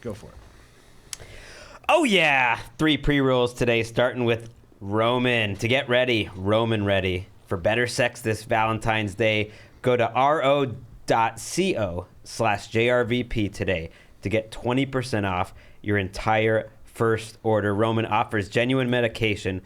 Go for it. Oh, yeah. 3 pre-rolls today, starting with Roman. To get ready, Roman ready. For better sex this Valentine's Day, go to ro.co/JRVP today to get 20% off your entire first order. Roman offers genuine medication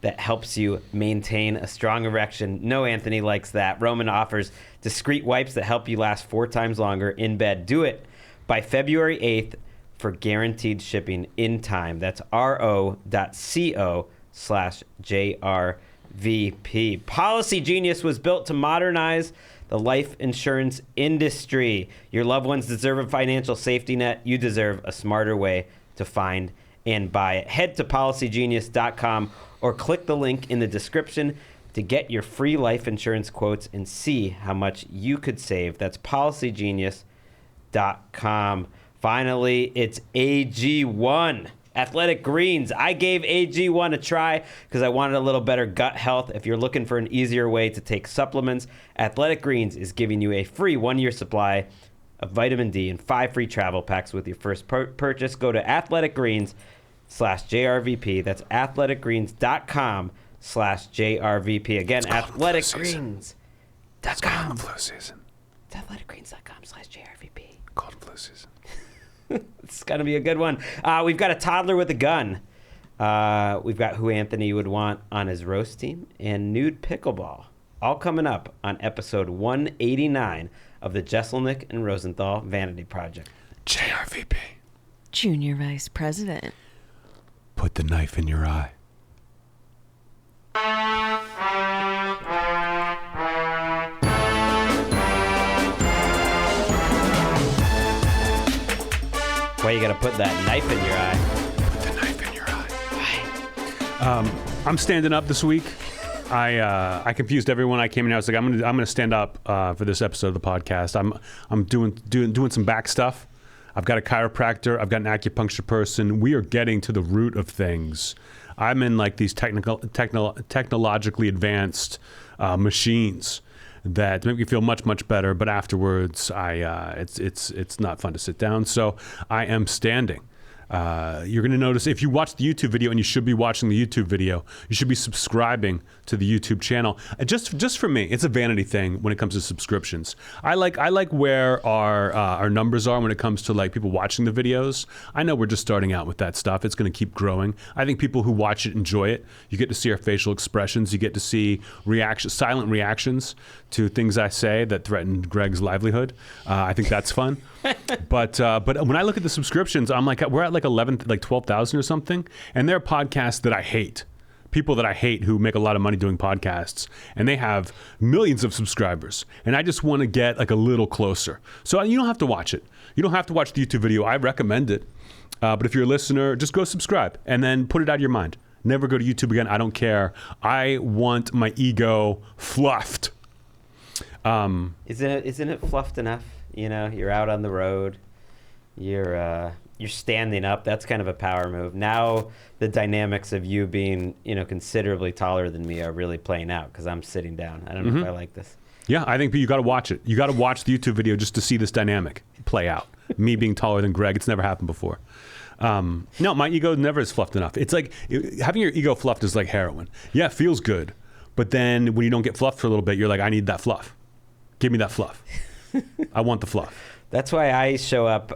that helps you maintain a strong erection. No, Anthony likes that. Roman offers discreet wipes that help you last 4 times longer in bed. Do it by February 8th for guaranteed shipping in time. That's ro.co/JRVP. Policy Genius was built to modernize the life insurance industry. Your loved ones deserve a financial safety net. You deserve a smarter way to find and buy it. Head to policygenius.com or click the link in the description to get your free life insurance quotes and see how much you could save. That's policygenius.com. Finally, it's AG1. Athletic Greens. I gave AG1 a try because I wanted a little better gut health. If you're looking for an easier way to take supplements, Athletic Greens is giving you a free 1-year supply of vitamin D and 5 free travel packs with your first purchase. Go to athleticgreens/JRVP. That's athleticgreens.com/JRVP. Again, athleticgreens.com. Flu season. It's athleticgreens.com/JRVP. Cold flu season. It's going to be a good one. We've got a toddler with a gun. We've got who Anthony would want on his roast team and nude pickleball. All coming up on episode 189 of the Jeselnik and Rosenthal Vanity Project. JRVP. Junior Vice President. Put the knife in your eye. Why you got to put that knife in your eye? Put the knife in your eye. I'm standing up this week. I confused everyone. I came in. I was like, I'm gonna stand up for this episode of the podcast. I'm doing some back stuff. I've got a chiropractor. I've got an acupuncture person. We are getting to the root of things. I'm in like these technologically advanced machines that make me feel much better. But afterwards, it's not fun to sit down. So I am standing. You're going to notice if you watch the YouTube video, and you should be watching the YouTube video, you should be subscribing to the YouTube channel. Just for me, it's a vanity thing when it comes to subscriptions. I like where our numbers are when it comes to like people watching the videos. I know we're just starting out with that stuff. It's going to keep growing. I think people who watch it enjoy it. You get to see our facial expressions. You get to see silent reactions to things I say that threaten Gregg's livelihood. I think that's fun. But when I look at the subscriptions, I'm like, we're at like 12,000 or something, and there are podcasts that I hate, people that I hate who make a lot of money doing podcasts, and they have millions of subscribers, and I just want to get like a little closer. So you don't have to watch it. You don't have to watch the YouTube video. I recommend it, but if you're a listener, just go subscribe and then put it out of your mind. Never go to YouTube again. I don't care. I want my ego fluffed. Isn't it fluffed enough? You know, you're out on the road, you're standing up. That's kind of a power move. Now the dynamics of you being, considerably taller than me are really playing out because I'm sitting down. I don't know if I like this. Yeah, I think you got to watch it. You got to watch the YouTube video just to see this dynamic play out. Me being taller than Gregg, it's never happened before. No, my ego never is fluffed enough. It's like having your ego fluffed is like heroin. Yeah, it feels good, but then when you don't get fluffed for a little bit, you're like, I need that fluff. Give me that fluff. I want the fluff. That's why I show up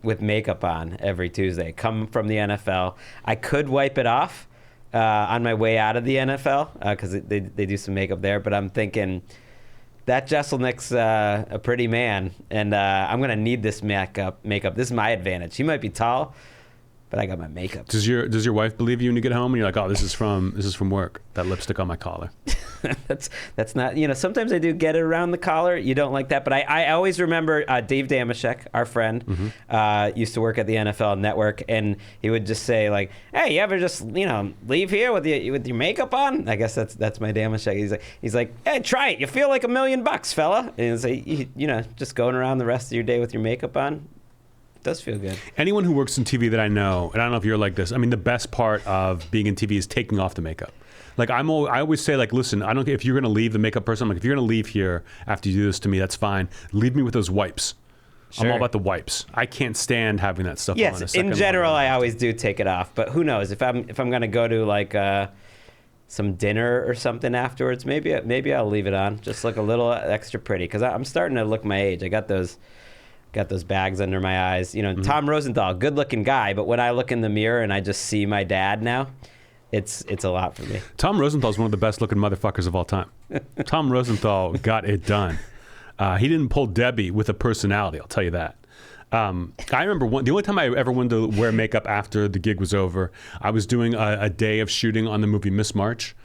with makeup on every Tuesday. Come from the NFL. I could wipe it off on my way out of the NFL because they do some makeup there. But I'm thinking that Jeselnik's a pretty man, and I'm going to need this makeup. This is my advantage. He might be tall, but I got my makeup. Does your wife believe you when you get home and you're like, oh, this is from work, that lipstick on my collar? That's not, sometimes I do get it around the collar. You don't like that. But I always remember Dave Damashek, our friend, used to work at the NFL Network, and he would just say like, hey, you ever just, leave here with your makeup on? I guess that's my Damashek. He's like, hey, try it. You feel like $1 million, fella. And it's like, just going around the rest of your day with your makeup on. Does feel good. Anyone who works in TV that I know, and I don't know if you're like this, I mean, the best part of being in TV is taking off the makeup. Like I always say, like, listen, I don't care if you're gonna leave the makeup person. I'm like, if you're gonna leave here after you do this to me, that's fine. Leave me with those wipes. I'm all Sure. about the wipes. I can't stand having that stuff on. Yes, in general, I always do take it off. But who knows if I'm gonna go to like some dinner or something afterwards, maybe I'll leave it on, just look a little extra pretty because I'm starting to look my age. I got those bags under my eyes. You know, Tom Rosenthal, good looking guy, but when I look in the mirror and I just see my dad now, it's a lot for me. Tom Rosenthal is one of the best looking motherfuckers of all time. Tom Rosenthal got it done. He didn't pull Debbie with a personality, I'll tell you that. I remember the only time I ever wanted to wear makeup after the gig was over, I was doing a day of shooting on the movie Miss March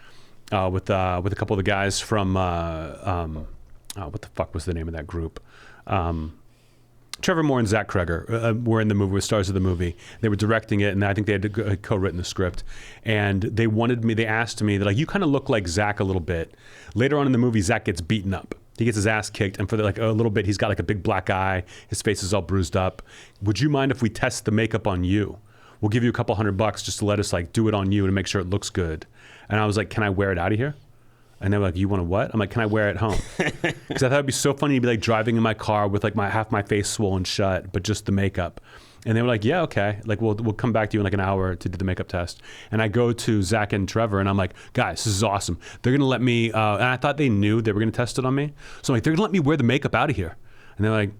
with a couple of the guys from, what the fuck was the name of that group? Trevor Moore and Zach Kreger were in the movie, were stars of the movie. They were directing it, and I think they had co-written the script. And they asked me, they're like, you kind of look like Zach a little bit. Later on in the movie, Zach gets beaten up. He gets his ass kicked, and for like a little bit, he's got like a big black eye. His face is all bruised up. Would you mind if we test the makeup on you? We'll give you a couple $100 just to let us like do it on you to make sure it looks good. And I was like, can I wear it out of here? And they were like, you want to what? I'm like, can I wear it home? Because I thought it'd be so funny to be like driving in my car with like half my face swollen shut, but just the makeup. And they were like, yeah, okay. Like, we'll come back to you in like an hour to do the makeup test. And I go to Zach and Trevor, and I'm like, guys, this is awesome. They're going to let me, and I thought they knew they were going to test it on me. So I'm like, they're going to let me wear the makeup out of here. And they're like,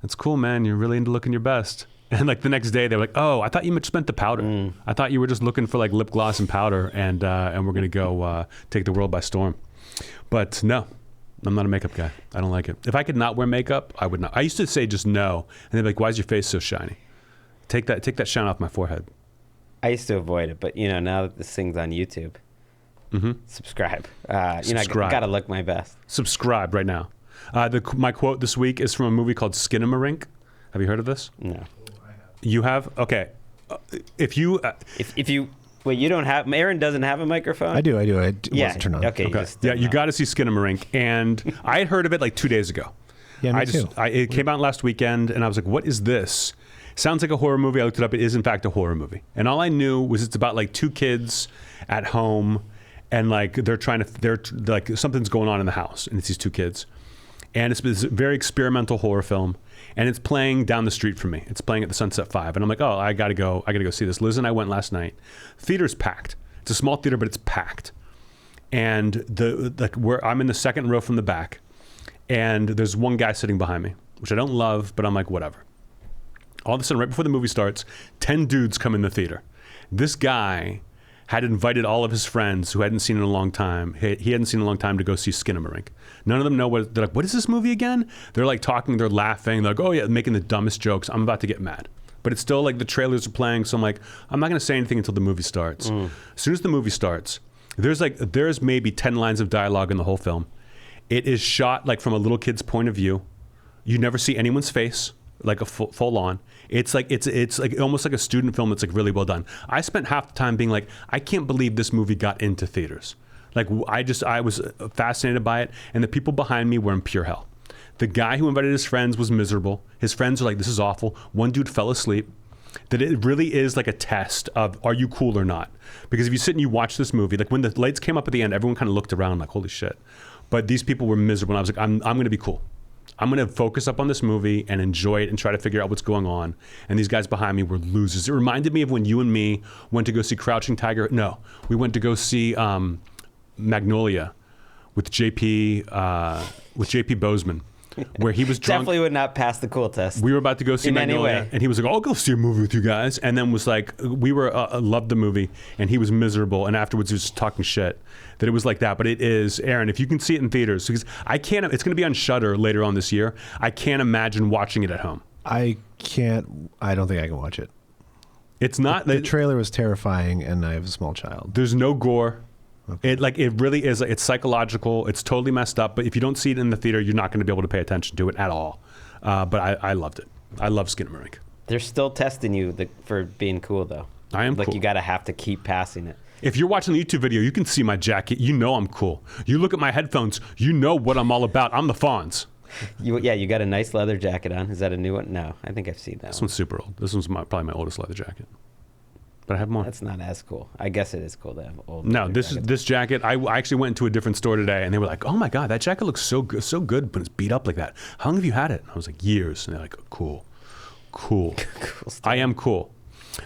that's cool, man. You're really into looking your best. And like the next day, they were like, oh, I thought you just meant the powder. I thought you were just looking for like lip gloss and powder, and we're going to go take the world by storm. But no. I'm not a makeup guy. I don't like it. If I could not wear makeup, I would not. I used to say just no. And they'd be like, why is your face so shiny? Take that shine off my forehead. I used to avoid it, but now that this thing's on YouTube, subscribe. Subscribe. I gotta look my best. Subscribe right now. My quote this week is from a movie called Skinamarink. Have you heard of this? No. You have? Okay. If you... If you... Wait, you don't have... Aaron doesn't have a microphone? I do. It wasn't turned on. Okay. You got to see Skinamarink. And I had heard of it like 2 days ago. Yeah, me too. It came out last weekend, and I was like, what is this? Sounds like a horror movie. I looked it up. It is, in fact, a horror movie. And all I knew was it's about like two kids at home, and like they're like something's going on in the house, and it's these two kids. And it's a very experimental horror film, and it's playing down the street from me. It's playing at the Sunset 5, and I'm like, oh, I gotta go see this. Liz and I went last night. Theater's packed. It's a small theater, but it's packed. And I'm in the second row from the back, and there's one guy sitting behind me, which I don't love, but I'm like, whatever. All of a sudden, right before the movie starts, 10 dudes come in the theater. This guy had invited all of his friends who hadn't seen in a long time. He hadn't seen in a long time to go see Skinamarink. None of them know what. They're like, what is this movie again? They're like talking, they're laughing. They're like, oh yeah, making the dumbest jokes. I'm about to get mad. But it's still like the trailers are playing, so I'm like, I'm not going to say anything until the movie starts. As soon as the movie starts, there's maybe 10 lines of dialogue in the whole film. It is shot like from a little kid's point of view. You never see anyone's face, like a full on. It's like almost like a student film that's like really well done. I spent half the time being like, I can't believe this movie got into theaters. Like I was fascinated by it, and the people behind me were in pure hell. The guy who invited his friends was miserable. His friends are like, this is awful. One dude fell asleep. That it really is like a test of, are you cool or not? Because if you sit and you watch this movie, like when the lights came up at the end, everyone kind of looked around like, holy shit. But these people were miserable, and I was like, I'm going to be cool. I'm going to focus up on this movie and enjoy it and try to figure out what's going on. And these guys behind me were losers. It reminded me of when you and me went to go see Crouching Tiger. No, we went to go see Magnolia with JP Bozeman, where he was drunk. Definitely would not pass the cool test. We were about to go see Magnolia, and he was like, "I'll go see a movie with you guys." And then was like, we were loved the movie, and he was miserable. And afterwards, he was just talking shit. That it was like that, but it is, Aaron. If you can see it in theaters, because I can't. It's going to be on Shudder later on this year. I can't imagine watching it at home. I can't. I don't think I can watch it. It's not. The trailer was terrifying, and I have a small child. There's no gore. Okay. It really is. It's psychological. It's totally messed up. But if you don't see it in the theater, you're not going to be able to pay attention to it at all. But I loved it. I love Skinamarink. They're still testing you for being cool, though. I am like cool. You got to have to keep passing it. If you're watching the YouTube video, you can see my jacket. You know I'm cool. You look at my headphones. You know what I'm all about. I'm the Fonz. You got a nice leather jacket on. Is that a new one? No, I think I've seen that. This one's super old. This one's probably my oldest leather jacket. but I have more. That's not as cool. I guess it is cool to have old. No, this jacket. I actually went into a different store today, and they were like, "Oh my god, that jacket looks so good, but it's beat up like that. How long have you had it?" And I was like, "Years." And they're like, "Cool." Cool I am cool.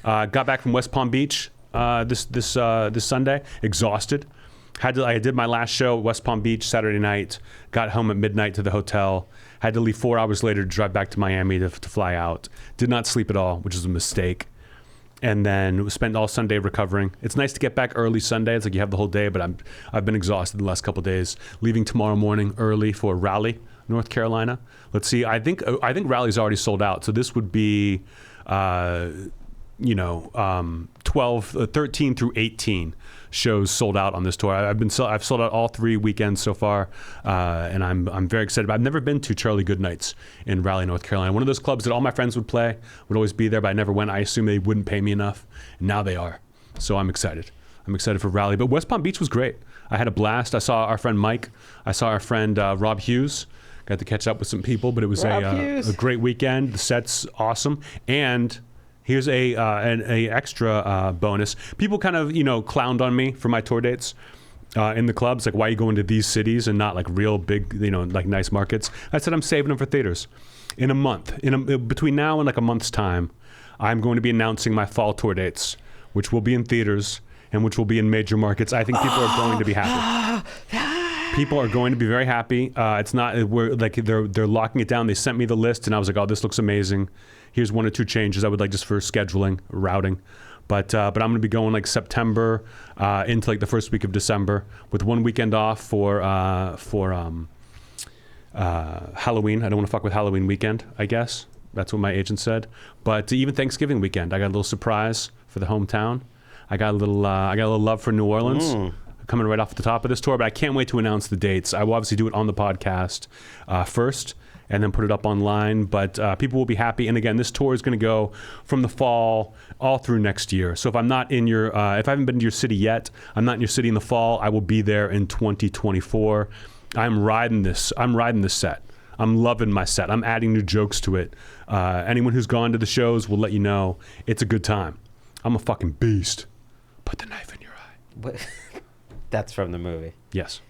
Got back from West Palm Beach this Sunday, exhausted. I did my last show at West Palm Beach Saturday night. Got home at midnight to the hotel. Had to leave 4 hours later to drive back to Miami to fly out. Did not sleep at all, which is a mistake. And then spent all Sunday recovering. It's nice to get back early Sunday. It's like you have the whole day, but I've been exhausted the last couple of days. Leaving tomorrow morning early for Raleigh, North Carolina. Let's see. I think Raleigh's already sold out. So this would be, 13 through 18 shows sold out on this tour. I've sold out all 3 weekends so far, and I'm very excited. I've never been to Charlie Goodnight's in Raleigh, North Carolina. One of those clubs that all my friends would play, would always be there, but I never went. I assumed they wouldn't pay me enough, and now they are. So I'm excited. I'm excited for Raleigh. But West Palm Beach was great. I had a blast. I saw our friend Mike. I saw our friend Rob Hughes. Got to catch up with some people, but it was a great weekend. The set's awesome. And here's an extra bonus. People kind of, clowned on me for my tour dates in the clubs. Like, why are you going to these cities and not like real big, like nice markets? I said, I'm saving them for theaters. In a month, between now and like a month's time, I'm going to be announcing my fall tour dates, which will be in theaters and which will be in major markets. I think people are going to be happy. People are going to be very happy. It's not, they're locking it down. They sent me the list and I was like, oh, this looks amazing. Here's 1 or 2 changes I would like just for scheduling, routing. But I'm going to be going like September into like the first week of December with 1 weekend off for Halloween. I don't want to fuck with Halloween weekend, I guess. That's what my agent said. But even Thanksgiving weekend, I got a little surprise for the hometown. I got a little love for New Orleans. Coming right off the top of this tour, but I can't wait to announce the dates. I will obviously do it on the podcast first and then put it up online, but people will be happy. And again, this tour is going to go from the fall all through next year. So if I'm not in your, if I haven't been to your city yet, I'm not in your city in the fall, I will be there in 2024. I'm riding this set. I'm loving my set. I'm adding new jokes to it. Anyone who's gone to the shows will let you know it's a good time. I'm a fucking beast. Put the knife in your eye. What? That's from the movie. Yes.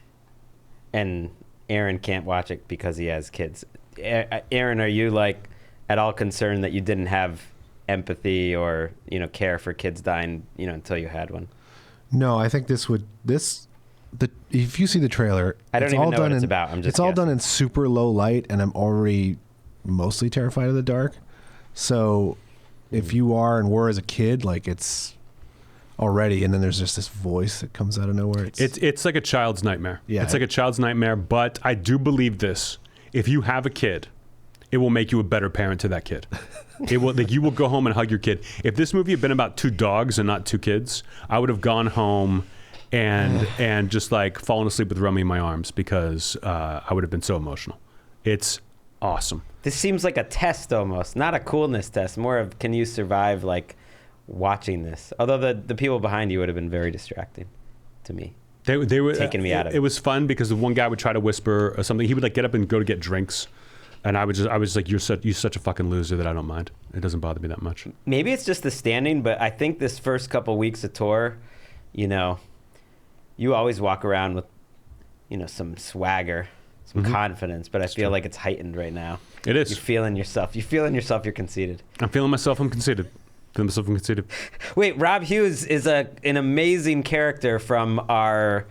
And Aaron can't watch it because he has kids. Aaron, are you like at all concerned that you didn't have empathy or care for kids dying until you had one? No, I think if you see the trailer, I don't even know what it's about. I'm just it's all done in super low light, and I'm already mostly terrified of the dark. So if you are and were as a kid, like it's already, and then there's just this voice that comes out of nowhere. It's like a child's nightmare. Yeah. It's like a child's nightmare, but I do believe this. If you have a kid, it will make you a better parent to that kid. It will, like, you will go home and hug your kid. If this movie had been about 2 dogs and not 2 kids, I would have gone home and just like fallen asleep with Rummy in my arms because I would have been so emotional. It's awesome. This seems like a test almost, not a coolness test, more of can you survive like watching this, although the people behind you would have been very distracting to me. They were taking me out of it. It was fun because the one guy would try to whisper or something. He would like get up and go to get drinks, and I was like, you're such a fucking loser that I don't mind. It doesn't bother me that much. Maybe it's just the standing, but I think this first couple weeks of tour, you always walk around with some swagger, some confidence, but I feel like it's heightened right now. It is. You're feeling yourself. You're conceited. I'm feeling myself. I'm conceited. Wait, Rob Hughes is an amazing character from our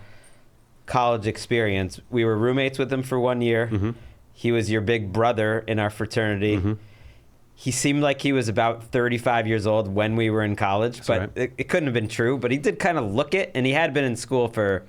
college experience. We were roommates with him for 1 year. Mm-hmm. He was your big brother in our fraternity. Mm-hmm. He seemed like he was about 35 years old when we were in college, but right. it couldn't have been true. But he did kind of look it, and he had been in school for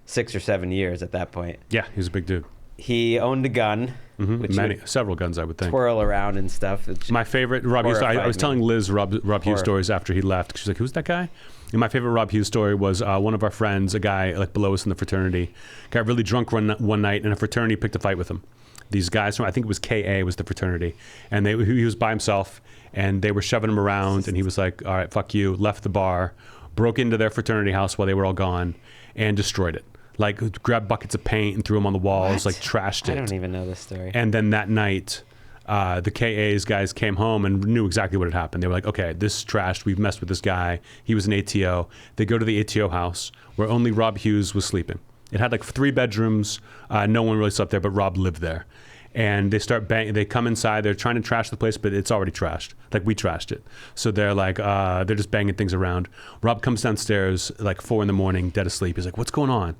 6 or 7 years at that point. Yeah, he was a big dude. He owned a gun. Mm-hmm. Several guns, I would think. Twirl around and stuff. My favorite Rob Hughes story. I was telling Liz Rob Hughes stories after he left. She's like, "Who's that guy?" And my favorite Rob Hughes story was one of our friends, a guy like below us in the fraternity, got really drunk one night, and a fraternity picked a fight with him. These guys from, I think it was KA was the fraternity, and he was by himself, and they were shoving him around, and he was like, "All right, fuck you," left the bar, broke into their fraternity house while they were all gone, and destroyed it. Like, grabbed buckets of paint and threw them on the walls, like trashed it. I don't even know this story. And then that night, the KA's guys came home and knew exactly what had happened. They were like, okay, this is trashed. We've messed with this guy. He was an ATO. They go to the ATO house where only Rob Hughes was sleeping. It had like 3 bedrooms. No one really slept there, but Rob lived there. And they start banging. They come inside. They're trying to trash the place, but it's already trashed. Like, we trashed it. So they're like, they're just banging things around. Rob comes downstairs like 4 a.m, dead asleep. He's like, what's going on?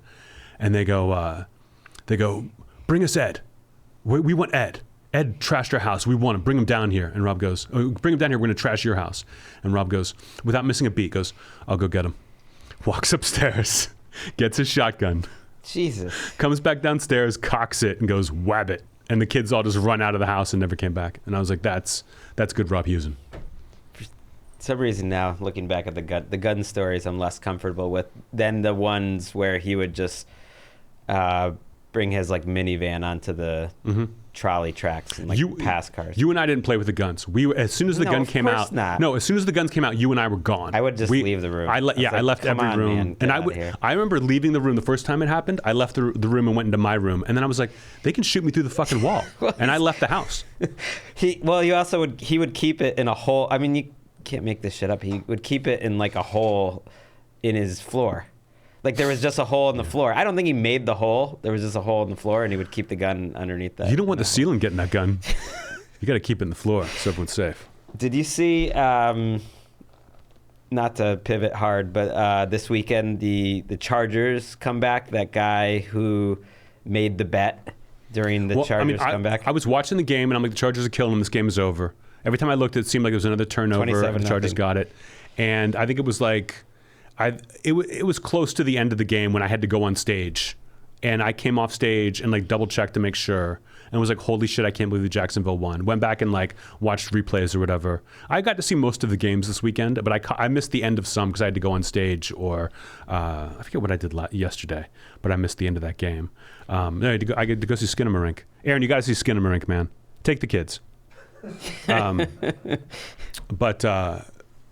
And they go, bring us Ed. We want Ed. Ed trashed our house. We want him. Bring him down here. And Rob goes, oh, bring him down here. We're going to trash your house. And Rob goes, without missing a beat, goes, I'll go get him. Walks upstairs, gets his shotgun. Jesus. Comes back downstairs, cocks it, and goes, whab it. And the kids all just run out of the house and never came back. And I was like, that's good Rob Hughes. For some reason now, looking back at the gun stories, I'm less comfortable with than the ones where he would just bring his like minivan onto the trolley tracks and like pass cars. You and I didn't play with the guns. As soon as the gun came out. Not. No, as soon as the guns came out, you and I were gone. I would just leave the room. I left every room. Man, and I remember leaving the room the first time it happened. I left the room and went into my room. And then I was like, they can shoot me through the fucking wall. And I left the house. He would keep it in a hole. I mean, you can't make this shit up. He would keep it in like a hole in his floor. Like there was just a hole in the floor. I don't think he made the hole. There was just a hole in the floor, and he would keep the gun underneath that. You don't want the ceiling getting that gun. You got to keep it in the floor so everyone's safe. Did you see? Not to pivot hard, but this weekend the Chargers come back. That guy who made the bet during the Chargers comeback. I was watching the game, and I'm like, the Chargers are killing them. This game is over. Every time I looked, it seemed like it was another turnover. And the Chargers got it, and I think it was like. It was close to the end of the game when I had to go on stage, and I came off stage and like double checked to make sure, and was like, holy shit, I can't believe the Jacksonville won. Went back and like watched replays or whatever. I got to see most of the games this weekend, but I missed the end of some because I had to go on stage, or I forget what I did yesterday, but I missed the end of that game. I had to go see Skinamarink. Aaron, you got to see Skinamarink, man. Take the kids.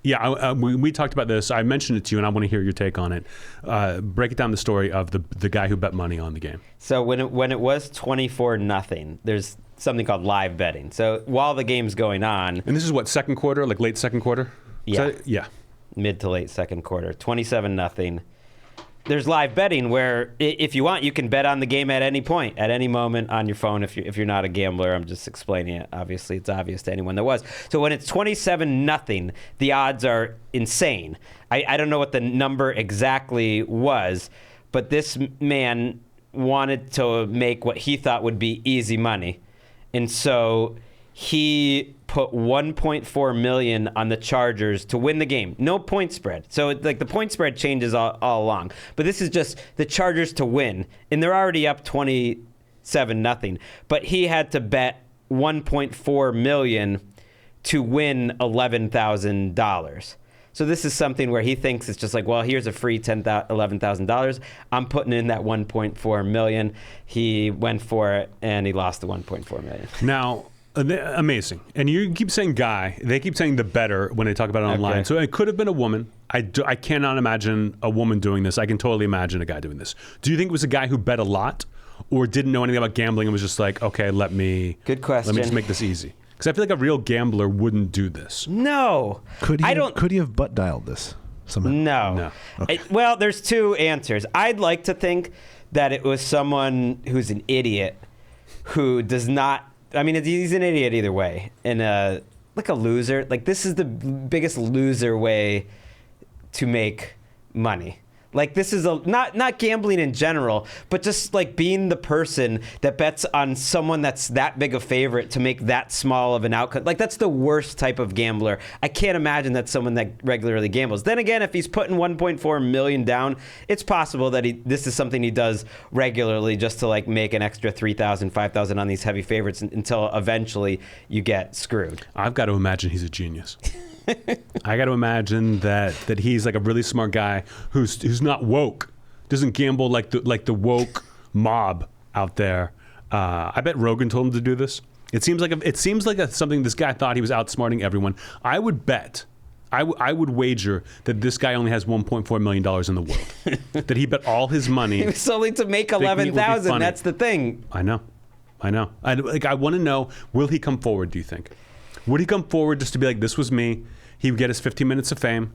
Yeah, we talked about this. I mentioned it to you, and I want to hear your take on it. Break it down, the story of the guy who bet money on the game. So when it was 24-0, there's something called live betting. So while the game's going on, and this is what, second quarter, like late second quarter? Yeah, yeah, mid to late second quarter, 27-0. There's live betting where, if you want, you can bet on the game at any point, at any moment on your phone. If you're not a gambler, I'm just explaining it. Obviously, it's obvious to anyone that was. So when it's 27-0, the odds are insane. I don't know what the number exactly was, but this man wanted to make what he thought would be easy money, and so he put $1.4 million on the Chargers to win the game. No point spread. So like the point spread changes all along. But this is just the Chargers to win. And they're already up 27-0. But he had to bet $1.4 million to win $11,000. So this is something where he thinks it's just like, well, here's a free $11,000. I'm putting in that $1.4 million. He went for it, and he lost the $1.4 million. Now, amazing. And you keep saying guy. They keep saying the better when they talk about it online. Okay. So it could have been a woman. I cannot imagine a woman doing this. I can totally imagine a guy doing this. Do you think it was a guy who bet a lot or didn't know anything about gambling and was just like, okay, Good question. Let me just make this easy? Because I feel like a real gambler wouldn't do this. No. Could he have butt dialed this somehow? No. Okay. Well, there's two answers. I'd like to think that it was someone who's an idiot who does not. I mean, he's an idiot either way, and like a loser. Like this is the biggest loser way to make money. Like this is not gambling in general, but just like being the person that bets on someone that's that big a favorite to make that small of an outcome. Like that's the worst type of gambler. I can't imagine that's someone that regularly gambles. Then again, if he's putting $1.4 million down, it's possible that this is something he does regularly just to like make an extra $3,000, $5,000 on these heavy favorites until eventually you get screwed. I've got to imagine he's a genius. I got to imagine that he's like a really smart guy who's not woke, doesn't gamble like the woke mob out there. I bet Rogan told him to do this. It seems like something this guy thought he was outsmarting everyone. I would bet, I would wager that this guy only has $1.4 million in the world. That he bet all his money. It was only to make $11,000. That's the thing. I know. I know. I want to know, will he come forward, do you think? Would he come forward just to be like, this was me? He would get his 15 minutes of fame?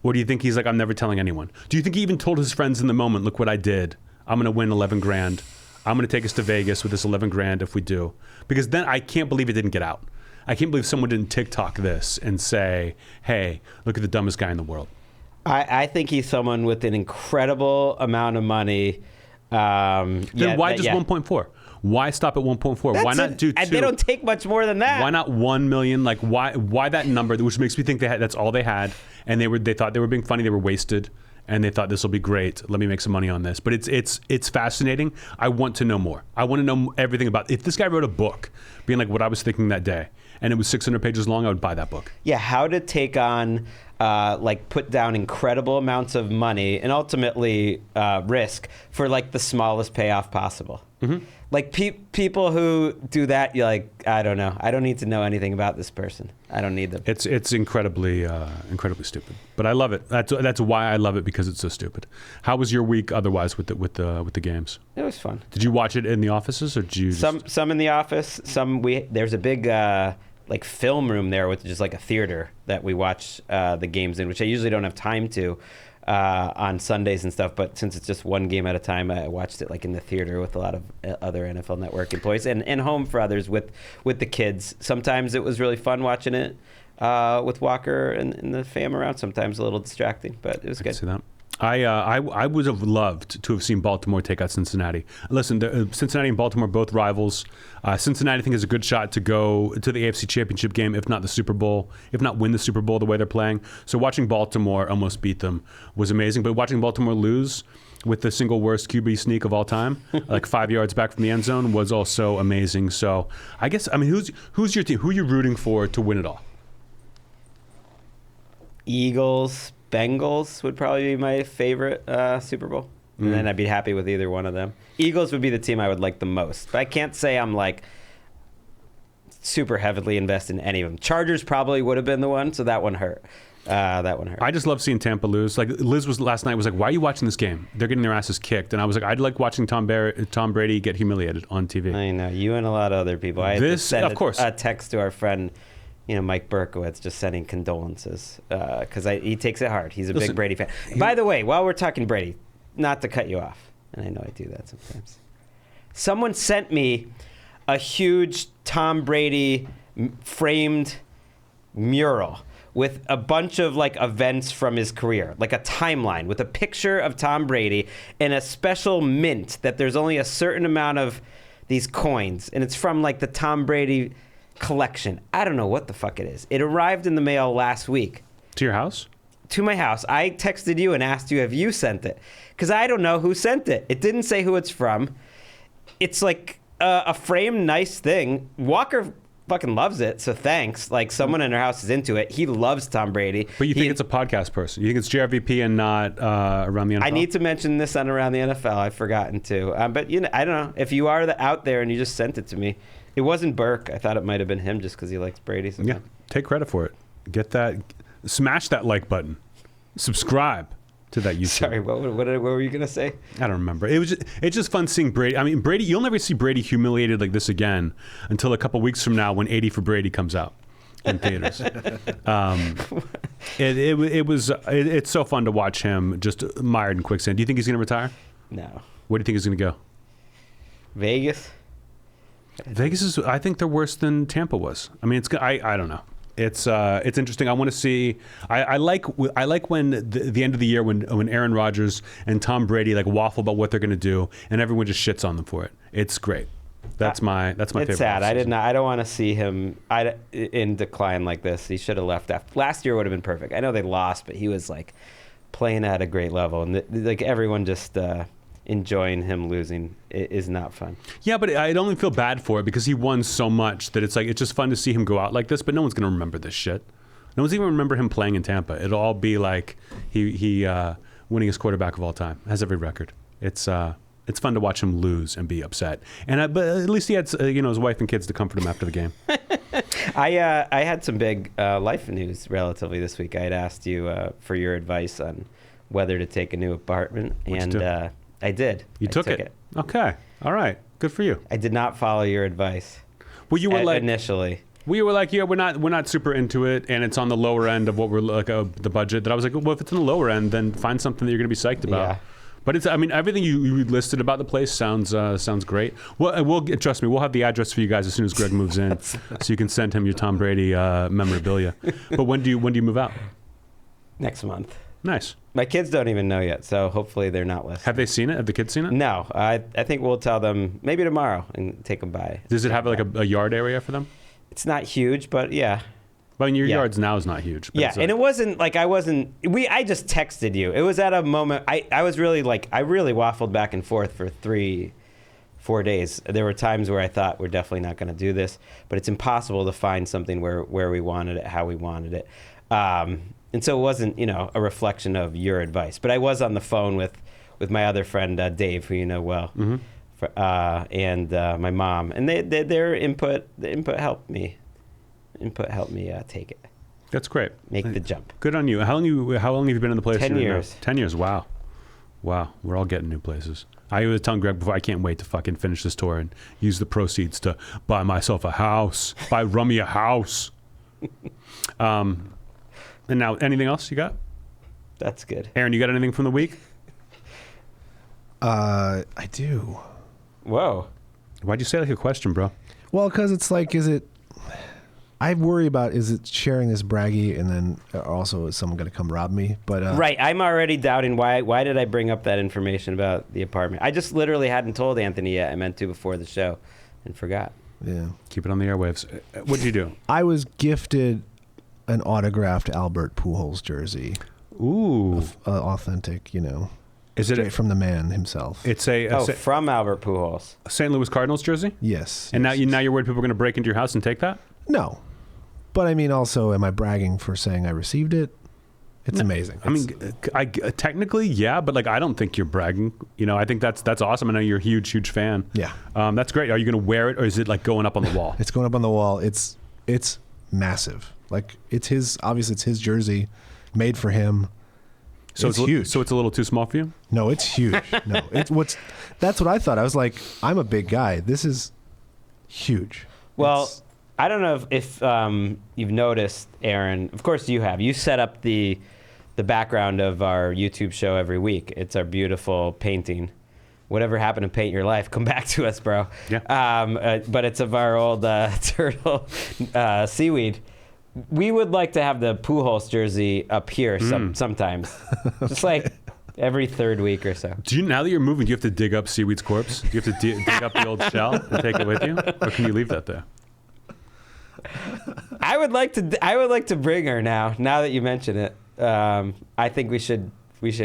Or do you think he's like, I'm never telling anyone? Do you think he even told his friends in the moment, look what I did. I'm going to win 11 grand. I'm going to take us to Vegas with this 11 grand if we do. Because then I can't believe it didn't get out. I can't believe someone didn't TikTok this and say, hey, look at the dumbest guy in the world. I think he's someone with an incredible amount of money. Then why just 1.4? Why stop at 1.4? Why not do 2? And they don't take much more than that. Why not 1 million? Like why that number? Which makes me think that's all they had, and they thought they were being funny. They were wasted, and they thought this will be great. Let me make some money on this. But it's fascinating. I want to know more. I want to know everything about. If this guy wrote a book, being like what I was thinking that day, and it was 600 pages long, I would buy that book. Yeah, how to take on, put down incredible amounts of money and ultimately risk for like the smallest payoff possible. Mm-hmm. Like people who do that, you're like, I don't know. I don't need to know anything about this person. I don't need them. It's incredibly stupid, but I love it. That's why I love it, because it's so stupid. How was your week otherwise with the games? It was fun. Did you watch it in the offices, or did you some in the office? There's a big film room there with just like a theater that we watch the games in, which I usually don't have time to on Sundays and stuff. But since it's just one game at a time, I watched it like in the theater with a lot of other NFL Network employees and home for others with the kids. Sometimes it was really fun watching it with Walker and the fam around. Sometimes a little distracting, but it was good. I can see that. I would have loved to have seen Baltimore take out Cincinnati. Listen, Cincinnati and Baltimore, both rivals. Cincinnati, I think, is a good shot to go to the AFC Championship game, if not the Super Bowl, if not win the Super Bowl the way they're playing. So watching Baltimore almost beat them was amazing. But watching Baltimore lose with the single worst QB sneak of all time, like 5 yards back from the end zone, was also amazing. So I guess, who's your team? Who are you rooting for to win it all? Eagles. Bengals would probably be my favorite Super Bowl. And then I'd be happy with either one of them. Eagles would be the team I would like the most. But I can't say I'm like super heavily invested in any of them. Chargers probably would have been the one, so that one hurt. I just love seeing Tampa lose. Like Liz was last night was like, "Why are you watching this game? They're getting their asses kicked." And I was like, "I'd like watching Tom Brady get humiliated on TV." I know, you and a lot of other people. I had to send a text to our friend, Mike Berkowitz, just sending condolences because he takes it hard. He's a big Brady fan. By the way, while we're talking Brady, not to cut you off, and I know I do that sometimes, someone sent me a huge Tom Brady framed mural with a bunch of like events from his career, like a timeline with a picture of Tom Brady and a special mint that there's only a certain amount of these coins, and it's from like the Tom Brady collection. I don't know what the fuck it is. It arrived in the mail last week. To your house? To my house. I texted you and asked you, have you sent it? Because I don't know who sent it. It didn't say who it's from. It's like a framed nice thing. Walker fucking loves it, so thanks. Like, someone in our house is into it. He loves Tom Brady. But you think it's a podcast person? You think it's JRVP and not Around the NFL? I need to mention this on Around the NFL. I've forgotten to. But I don't know. If you are out there and you just sent it to me, it wasn't Burke. I thought it might have been him just because he likes Brady. Yeah, take credit for it. Get that. Smash that like button. Subscribe to that YouTube. Sorry, what were you gonna say? I don't remember. It's just fun seeing Brady. I mean, Brady. You'll never see Brady humiliated like this again until a couple weeks from now when 80 for Brady comes out in theaters. It's so fun to watch him just mired in quicksand. Do you think he's gonna retire? No. Where do you think he's gonna go? Vegas. Vegas is. I think they're worse than Tampa was. I mean, I don't know. It's interesting. I want to see. I like when the end of the year when Aaron Rodgers and Tom Brady like waffle about what they're going to do, and everyone just shits on them for it. It's great. That's my favorite. It's sad. I don't want to see him in decline like this. He should have left. Last year would have been perfect. I know they lost, but he was like playing at a great level, and like everyone just enjoying him losing is not fun. Yeah, but I only feel bad for it because he won so much that it's just fun to see him go out like this. But no one's gonna remember this shit. No one's even remember him playing in Tampa. It'll all be like he winningest quarterback of all time. Has every record. It's fun to watch him lose and be upset. And but at least he had his wife and kids to comfort him after the game. I had some big life news relatively this week. I had asked you for your advice on whether to take a new apartment, and I did. You took it. Okay. All right. Good for you. I did not follow your advice. Well, you were like initially. we were like, yeah, we're not super into it, and it's on the lower end of what we're like the budget. That I was like, well, if it's on the lower end, then find something that you're gonna be psyched about. Yeah. But it's, I mean, everything you listed about the place sounds great. Well, trust me, we'll have the address for you guys as soon as Gregg moves in, so you can send him your Tom Brady memorabilia. But when do you move out? Next month. Nice. My kids don't even know yet, so hopefully they're not listening. Have they seen it? Have the kids seen it? No, I think we'll tell them maybe tomorrow and take them by. Does it have like a yard area for them? It's not huge, but yeah. Well, I mean, your Yeah. yards now is not huge. But Yeah, it's and it wasn't like I just texted you. It was at a moment, I was really like, I really waffled back and forth for 3-4 days. There were times where I thought we're definitely not going to do this, but it's impossible to find something where we wanted it, how we wanted it. And so it wasn't, a reflection of your advice. But I was on the phone with my other friend, Dave, who you know well, and my mom. And their input helped me. Take it. That's great. Make the jump. Good on you. How long have you been in the place? 10 you're in now? years. 10 years. Wow. We're all getting new places. I was telling Gregg before, I can't wait to fucking finish this tour and use the proceeds to buy myself a house. Buy Rummy a house. And now, anything else you got? That's good. Aaron, you got anything from the week? I do. Whoa. Why'd you say like a question, bro? Well, because it's like, I worry about, is it sharing this braggy, and then also is someone going to come rob me? But Right. I'm already doubting why did I bring up that information about the apartment? I just literally hadn't told Anthony yet. I meant to before the show and forgot. Yeah. Keep it on the airwaves. What'd you do? I was gifted an autographed Albert Pujols jersey. Ooh. Authentic, Is it straight from the man himself. It's a From Albert Pujols. St. Louis Cardinals jersey? Yes. And yes, now you're worried people are going to break into your house and take that? No. But I mean, also, am I bragging for saying I received it? It's amazing. I mean, technically, yeah, but like, I don't think you're bragging. I think that's awesome. I know you're a huge fan. Yeah. That's great. Are you going to wear it, or is it like going up on the wall? It's going up on the wall. It's massive. Like, obviously it's his jersey, made for him. So it's huge. So it's a little too small for you? No, it's huge. No, that's what I thought. I was like, I'm a big guy. This is huge. Well, I don't know if you've noticed, Aaron. Of course you have. You set up the background of our YouTube show every week. It's our beautiful painting. Whatever happened to paint your life, come back to us, bro. Yeah. But it's of our old turtle seaweed. We would like to have the Pujols jersey up here sometimes, just like every third week or so. Do you, now that you're moving, do you have to dig up Seaweed's corpse? Do you have to dig up the old shell and take it with you, or can you leave that there? I would like to bring her now that you mention it. I think we should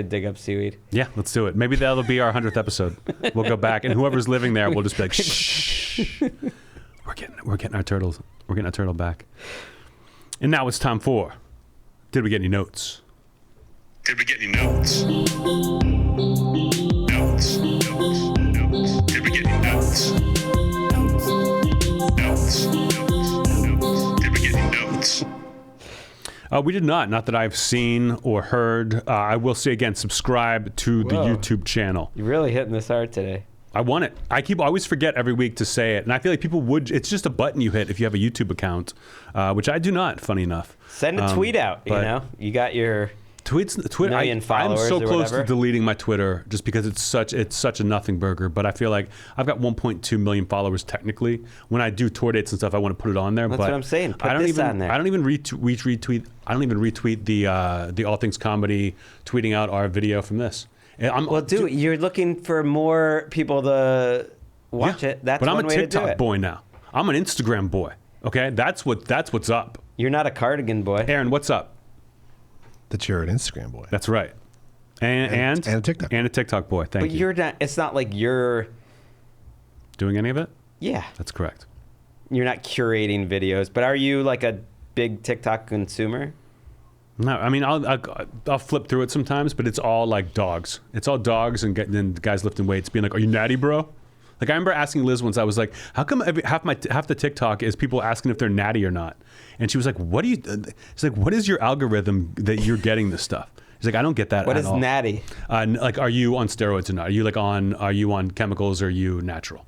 dig up Seaweed. Yeah, let's do it. Maybe that'll be our 100th episode. We'll go back, and whoever's living there, we'll just be like, shh. We're getting our turtles. We're getting our turtle back. And now it's time for Did We Get Any Notes? Did we get any notes? Notes. Did we get any notes? Notes. Did we get any notes? We did not. Not that I've seen or heard. I will say again, subscribe to the Whoa. YouTube channel. You're really hitting this hard today. I want it. I always forget every week to say it. And I feel like people would, it's just a button you hit if you have a YouTube account, which I do not, funny enough. Send a tweet out, You got your Twitter. million I'm followers so or close whatever. to deleting my Twitter just because it's such a nothing burger. But I feel like I've got 1.2 million followers technically. When I do tour dates and stuff, I want to put it on there. That's but what I'm saying. Put I don't this even on there. I don't even retweet. I don't even retweet the All Things Comedy tweeting out our video from this. Well, dude, you're looking for more people to watch it. That's but I'm one a way to do TikTok it. boy now. I'm an Instagram boy. Okay, that's what's up. You're not a cardigan boy. Aaron, what's up? That you're an Instagram boy. That's right. And a TikTok. And a TikTok boy. Thank But you. you're not. It's not like you're. Doing any of it? Yeah, That's correct. you're not curating videos. But are you like a big TikTok consumer? No, I mean I'll flip through it sometimes, but it's all like dogs. It's all dogs and then guys lifting weights, being like, "Are you natty, bro?" Like I remember asking Liz once. I was like, "How come half the TikTok is people asking if they're natty or not?" And she was like, "What do you?" She's like, "What is your algorithm that you're getting this stuff?" He's like, "I don't get that." What at is all. natty? Like, are you on steroids or not? Are you on chemicals or are you natural?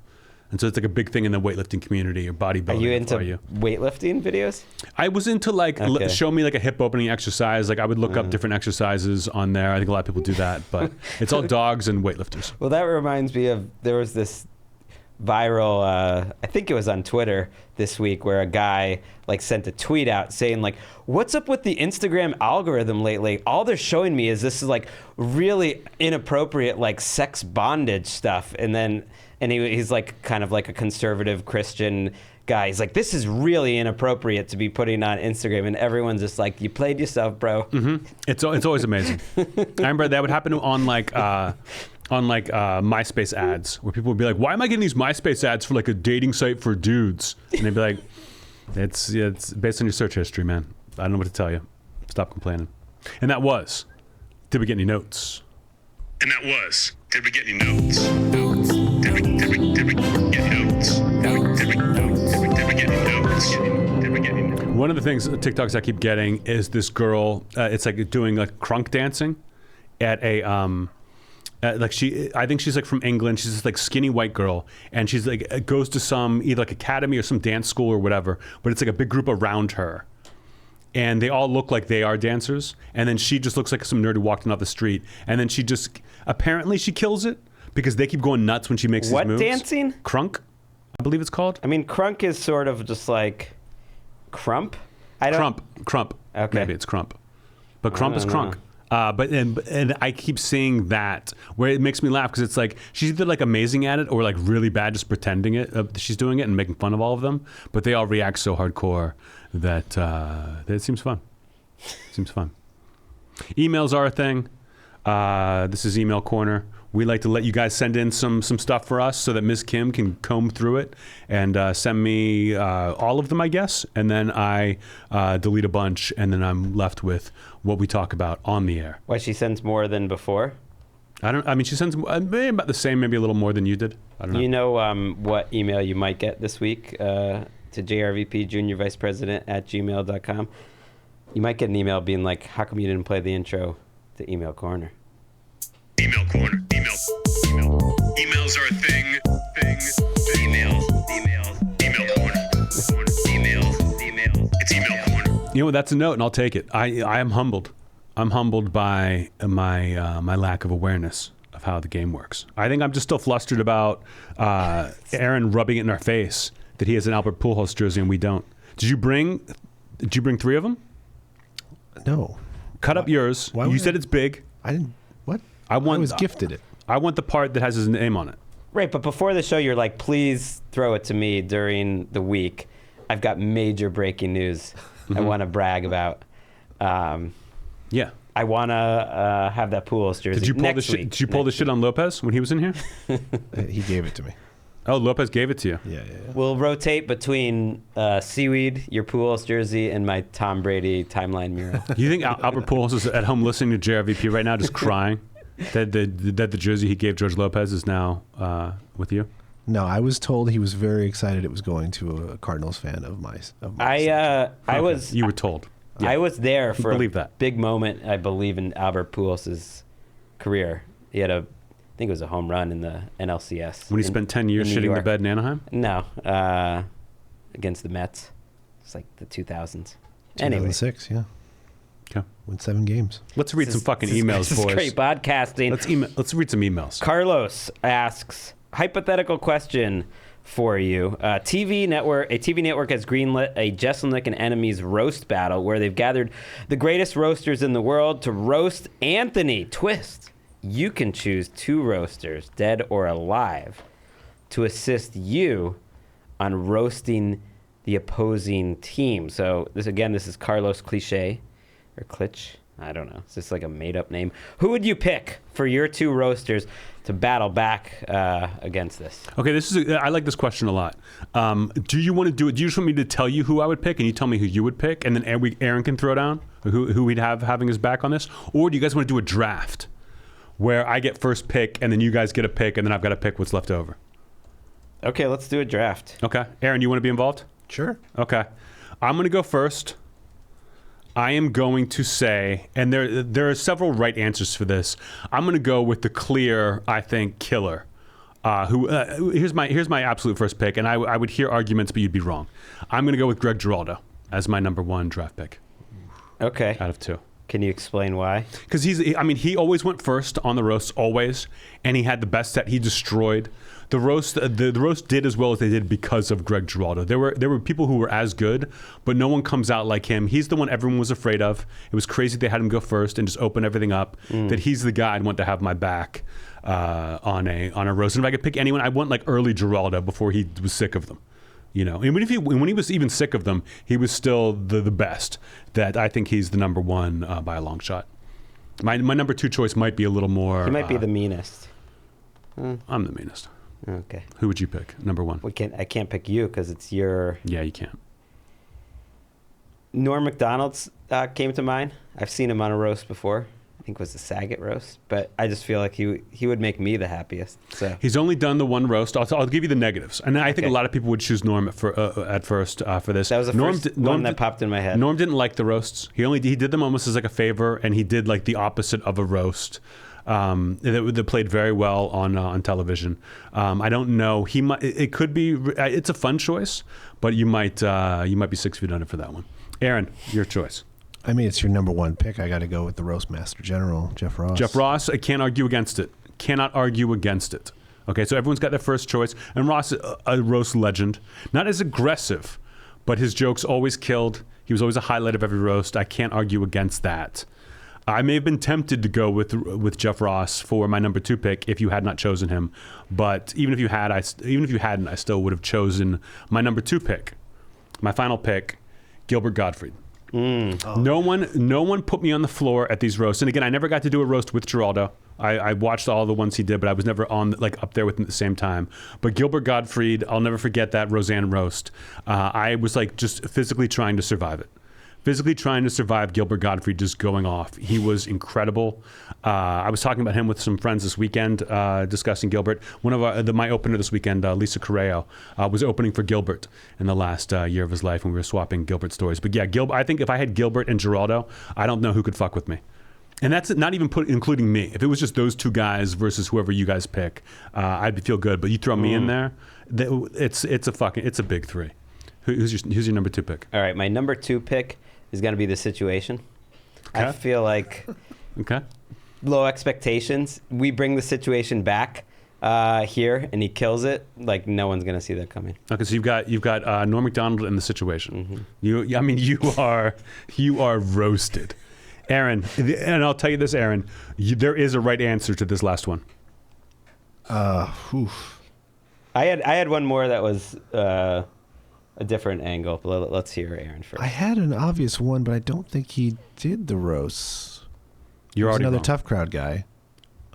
And so it's like a big thing in the weightlifting community or bodybuilding. Are you into weightlifting videos? I was into like show me like a hip opening exercise. Like I would look up different exercises on there. I think a lot of people do that, but it's all dogs and weightlifters. Well, that reminds me of there was this viral, I think it was on Twitter this week, where a guy like sent a tweet out saying like, "What's up with the Instagram algorithm lately? All they're showing me is this is like really inappropriate like sex bondage stuff." And he's like kind of like a conservative Christian guy. He's like, "This is really inappropriate to be putting on Instagram," and everyone's just like, "You played yourself, bro." Mm-hmm. It's always amazing. I remember that would happen on MySpace ads, where people would be like, "Why am I getting these MySpace ads for like a dating site for dudes?" And they'd be like, "It's based on your search history, man. I don't know what to tell you. Stop complaining." And that was, did we get any notes? And that was, did we get any notes? Notes. Did we get notes? Did we get notes? Did we get any notes? Did we get any notes? One of the things TikToks I keep getting is this girl. It's like doing like crunk dancing at a I think she's like from England. She's this like skinny white girl, and she's like goes to some either like academy or some dance school or whatever. But it's like a big group around her, and they all look like they are dancers. And then she just looks like some nerd who walked in off the street. And then she just apparently she kills it because they keep going nuts when she makes these moves. What dancing? Crunk, I believe it's called. I mean, crunk is sort of just like crump. Crump. Okay. Maybe it's crump, but crump is crunk. And I keep seeing that where it makes me laugh because it's like she's either like amazing at it or like really bad just pretending she's doing it and making fun of all of them. But they all react so hardcore that it seems fun. Seems fun. Emails are a thing. This is Email Corner. We like to let you guys send in some stuff for us so that Ms. Kim can comb through it and send me all of them, I guess. And then I delete a bunch, and then I'm left with what we talk about on the air. Why, she sends more than before? I mean, she sends maybe about the same, maybe a little more than you did. I don't know. You know what email you might get this week to JRVP, Junior Vice President at gmail.com? You might get an email being like, "How come you didn't play the intro to Email Corner?" Email Corner. Emails are a thing. Email Corner. It's Email Corner. You know what? That's a note, and I'll take it. I am humbled. I'm humbled by my lack of awareness of how the game works. I think I'm just still flustered about Aaron rubbing it in our face that he has an Albert Pujols jersey and we don't. Did you bring 3 of them? No. Cut up yours. You said it's big. I didn't. What? I was gifted it. I want the part that has his name on it. Right, but before the show, you're like, "Please throw it to me during the week. I've got major breaking news I want to brag about." Yeah. I want to have that Pujols jersey. Did you pull the shit on Lopez when he was in here? He gave it to me. Oh, Lopez gave it to you. Yeah. We'll rotate between Seaweed, your Pujols jersey, and my Tom Brady timeline mural. You think Albert Pujols is at home listening to JRVP right now, just crying that the jersey he gave George Lopez is now with you? No, I was told he was very excited it was going to a Cardinals fan of my You were told. Yeah. I was there for believe that big moment, I believe, in Albert Pujols' career. He had I think it was a home run in the NLCS. When he spent 10 years shitting the bed in Anaheim? No, against the Mets. It's like the 2000s. 2006, anyway. Yeah. Okay. Won 7 games. Let's read some fucking emails, this boys. Is great podcasting. Let's read some emails. Carlos asks, hypothetical question for you. A TV network has greenlit a Jeselnik and Enemies roast battle where they've gathered the greatest roasters in the world to roast Anthony. Twist. You can choose 2 roasters, dead or alive, to assist you on roasting the opposing team. So this is Carlos Cliche or Klitsch. I don't know. It's just like a made-up name. Who would you pick for your 2 roasters to battle back against this? Okay, I like this question a lot. Do you want to do it? Do you just want me to tell you who I would pick, and you tell me who you would pick, and then Aaron can throw down who we'd have having his back on this? Or do you guys want to do a draft where I get first pick, and then you guys get a pick, and then I've got to pick what's left over? Okay, let's do a draft. Okay. Aaron, you want to be involved? Sure. Okay. I'm going to go first. I am going to say, and there are several right answers for this. I'm going to go with the clear, I think, killer Here's my absolute first pick, and I would hear arguments, but you'd be wrong. I'm going to go with Gregg Giraldo as my number 1 draft pick. Okay. Out of 2. Can you explain why? Because he always went first on the roasts, always, and he had the best set. He destroyed the roast. The roast did as well as they did because of Gregg Giraldo. There were people who were as good, but no one comes out like him. He's the one everyone was afraid of. It was crazy they had him go first and just open everything up. That he's the guy I'd want to have my back on a roast. And if I could pick anyone, I want like early Giraldo before he was sick of them. You know, and when he was even sick of them, he was still the best. That I think he's the number 1 by a long shot. My number 2 choice might be a little more. He might be the meanest. I'm the meanest. Okay. Who would you pick? Number 1. I can't pick you because it's your. Yeah, you can't. Norm Macdonald's came to mind. I've seen him on a roast before. I think it was the Saget roast, but I just feel like he would make me the happiest. So he's only done the 1 roast. I'll give you the negatives, and I think a lot of people would choose Norm at first for this. That was the first one that popped in my head. Norm didn't like the roasts. He did them almost as like a favor, and he did like the opposite of a roast. That played very well on television. I don't know. It could be. It's a fun choice, but you might be 6 feet under for that one. Aaron, your choice. I mean, it's your number 1 pick. I got to go with the Roast Master General, Jeff Ross. Jeff Ross, I can't argue against it. Cannot argue against it. Okay, so everyone's got their first choice. And Ross, a roast legend. Not as aggressive, but his jokes always killed. He was always a highlight of every roast. I can't argue against that. I may have been tempted to go with Jeff Ross for my number 2 pick if you had not chosen him. But even if you hadn't, I still would have chosen my number 2 pick. My final pick, Gilbert Gottfried. No one put me on the floor at these roasts. And again, I never got to do a roast with Giraldo. I watched all the ones he did, but I was never on up there with him at the same time. But Gilbert Gottfried, I'll never forget that Roseanne roast. I was just physically trying to survive it. Physically trying to survive Gilbert Gottfried just going off. He was incredible. I was talking about him with some friends this weekend, discussing Gilbert. One of my opener this weekend, Lisa Correo, was opening for Gilbert in the last year of his life when we were swapping Gilbert stories. But yeah, I think if I had Gilbert and Giraldo, I don't know who could fuck with me. And that's not even including me. If it was just those 2 guys versus whoever you guys pick, I'd feel good. But you throw me in there, it's a big 3. Who's your number 2 pick? All right, my number 2 pick is going to be The Situation. Okay. I feel like low expectations. We bring The Situation back here, and he kills it. Like no one's going to see that coming. Okay, so you've got Norm Macdonald in The Situation. Mm-hmm. You are roasted, Aaron. And I'll tell you this, Aaron. There is a right answer to this last one. I had one more that was. A different angle, but let's hear Aaron first. I had an obvious one, but I don't think he did the roasts. You're already another wrong. Tough Crowd guy,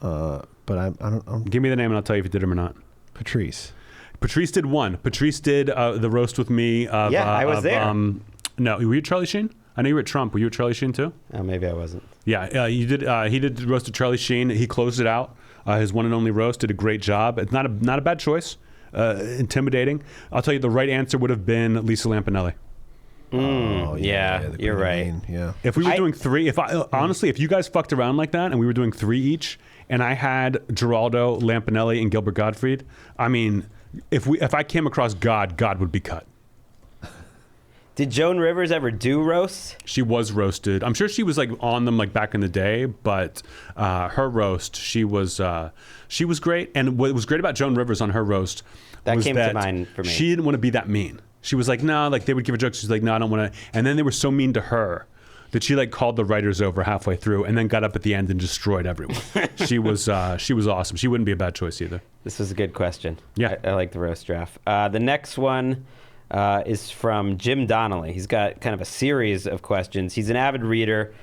but I don't. Give me the name and I'll tell you if you did him or not. Patrice did one. Patrice did the roast with me. I was there. No, were you at Charlie Sheen? I know you were at Trump. Were you at Charlie Sheen too? Oh, maybe I wasn't. Yeah, you did. He did the roast of Charlie Sheen. He closed it out. His one and only roast. Did a great job. It's not a bad choice. Intimidating. I'll tell you, the right answer would have been Lisa Lampanelli. You're right. Yeah. If we were doing 3, honestly, if you guys fucked around like that and we were doing 3 each, and I had Giraldo, Lampanelli, and Gilbert Gottfried, I mean, if I came across God would be cut. Did Joan Rivers ever do roasts? She was roasted. I'm sure she was on them back in the day, but her roast, she was great. And what was great about Joan Rivers on her roast was came to mind for me. She didn't want to be that mean. She was like, no, they would give her jokes. She's like, no, I don't want to. And then they were so mean to her that she called the writers over halfway through and then got up at the end and destroyed everyone. She was awesome. She wouldn't be a bad choice either. This was a good question. Yeah. I like the roast draft. The next one is from Jim Donnelly. He's got kind of a series of questions. He's an avid reader,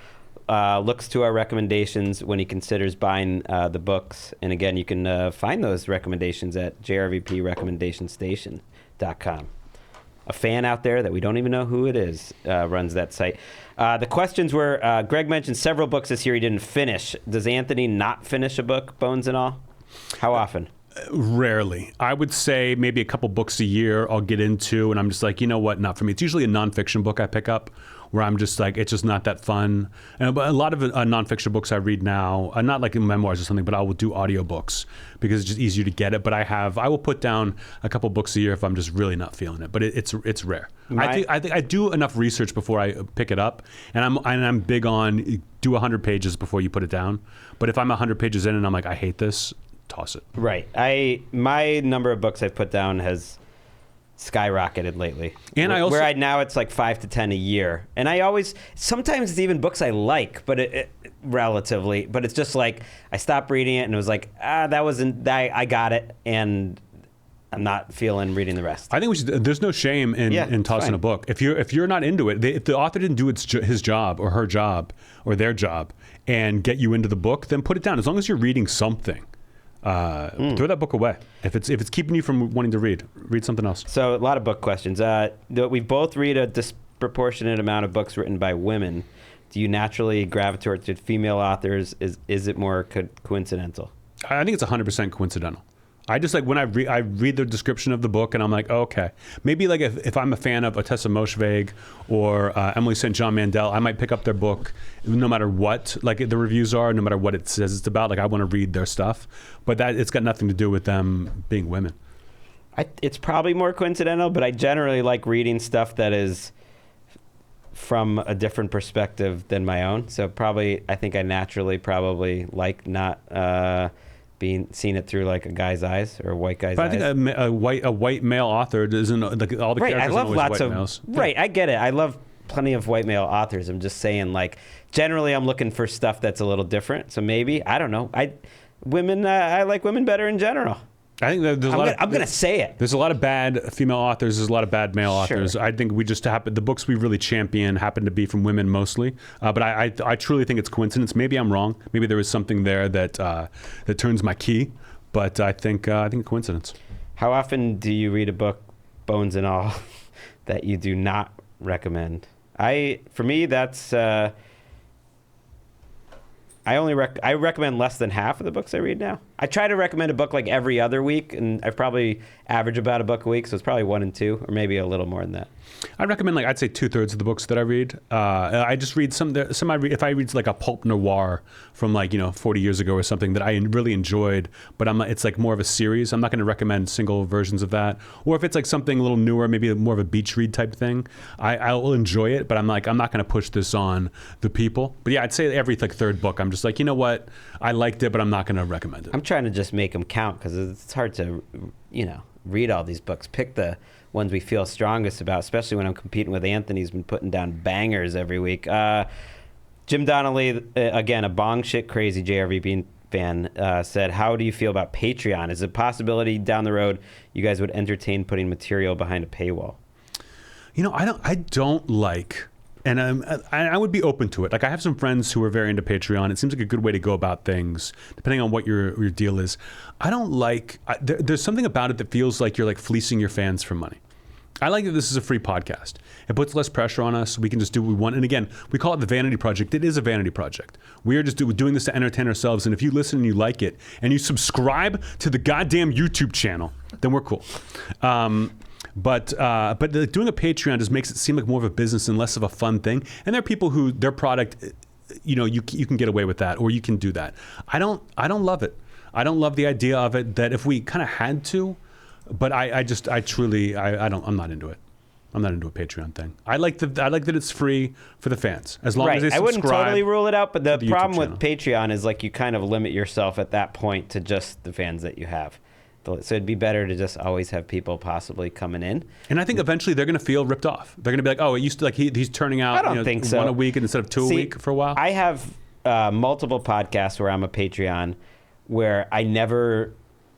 looks to our recommendations when he considers buying the books. And again, you can find those recommendations at jrvprecommendationstation.com. A fan out there that we don't even know who it is runs that site. The questions were, Gregg mentioned several books this year he didn't finish. Does Anthony not finish a book, Bones and all? How often? Rarely. I would say maybe a couple books a year I'll get into, and I'm just like, you know what, not for me. It's usually a nonfiction book I pick up where I'm just like, it's just not that fun. But a lot of nonfiction books I read now, not like in memoirs or something, but I will do audiobooks because it's just easier to get it. But I will put down a couple books a year if I'm just really not feeling it. But it's rare. I think I do enough research before I pick it up, and I'm big on do 100 pages before you put it down. But if I'm 100 pages in and I'm like, I hate this, toss it. Right. My number of books I've put down has skyrocketed lately. And I also now it's like 5 to 10 a year. And sometimes it's even books I like, but relatively, but it's just like I stopped reading it and it was like, I got it, and I'm not feeling reading the rest. I think there's no shame in tossing a book. If you're not into it, if the author didn't do his job or her job or their job and get you into the book, then put it down. As long as you're reading something, throw that book away. If it's keeping you from wanting to read something else. So a lot of book questions. We both read a disproportionate amount of books written by women. Do you naturally gravitate to female authors? Is it more coincidental? I think it's 100% coincidental. I just like when I read the description of the book and I'm like, oh, okay, maybe like if I'm a fan of Ottessa Moshfegh or Emily St. John Mandel, I might pick up their book no matter what like the reviews are, no matter what it says it's about. Like I want to read their stuff, but it's got nothing to do with them being women. It's probably more coincidental, but I generally like reading stuff that is from a different perspective than my own. So I think I naturally probably like not seeing it through like a guy's eyes or a white guy's eyes. But I think a white male author isn't like all the characters I love are always lots white of males. Right, I get it. I love plenty of white male authors. I'm just saying, like, generally I'm looking for stuff that's a little different. So maybe, I don't know. I like women better in general. I think there's I'm going to say it. There's a lot of bad female authors. There's a lot of bad male authors. Sure. I think the books we really champion happen to be from women mostly. But I truly think it's coincidence. Maybe I'm wrong. Maybe there is something there that turns my key. But I think coincidence. How often do you read a book, bones and all, that you do not recommend? For me, that's I recommend less than half of the books I read now. I try to recommend a book like every other week, and I probably average about a book a week, so it's probably 1 and 2, or maybe a little more than that. I recommend I'd say 2/3 of the books that I read. I just read some I read, if I read like a pulp noir from 40 years ago or something that I really enjoyed, but it's like more of a series. I'm not going to recommend single versions of that. Or if it's like something a little newer, maybe more of a beach read type thing, I will enjoy it, but I'm not going to push this on the people. But yeah, I'd say every third book, I'm just like, you know what, I liked it, but I'm not going to recommend it. I'm trying to just make them count because it's hard to, read all these books. Pick the ones we feel strongest about, especially when I'm competing with Anthony, who's been putting down bangers every week. Jim Donnelly, again, a bong shit crazy JRVP fan, said, how do you feel about Patreon? Is it a possibility down the road you guys would entertain putting material behind a paywall? I don't like... And I would be open to it. Like I have some friends who are very into Patreon. It seems like a good way to go about things, depending on what your deal is. I don't like. There's something about it that feels like you're like fleecing your fans for money. I like that this is a free podcast. It puts less pressure on us. We can just do what we want. And again, we call it the Vanity Project. It is a vanity project. We are just doing this to entertain ourselves. And if you listen and you like it, and you subscribe to the goddamn YouTube channel, then we're cool. But doing a Patreon just makes it seem like more of a business and less of a fun thing. And there are people who their product, you can get away with that, or you can do that. I don't love it. I don't love the idea of it. That if we kind of had to, but I'm not into it. I'm not into a Patreon thing. I like that it's free for the fans as long as they subscribe. I wouldn't totally rule it out, but the problem with channel. Patreon is like you kind of limit yourself at that point to just the fans that you have. So it'd be better to just always have people possibly coming in. And I think eventually they're going to feel ripped off. They're going to be like, oh, it used to he's turning out. I don't think so. One a week instead of two a week for a while. I have multiple podcasts where I'm a Patreon, where I never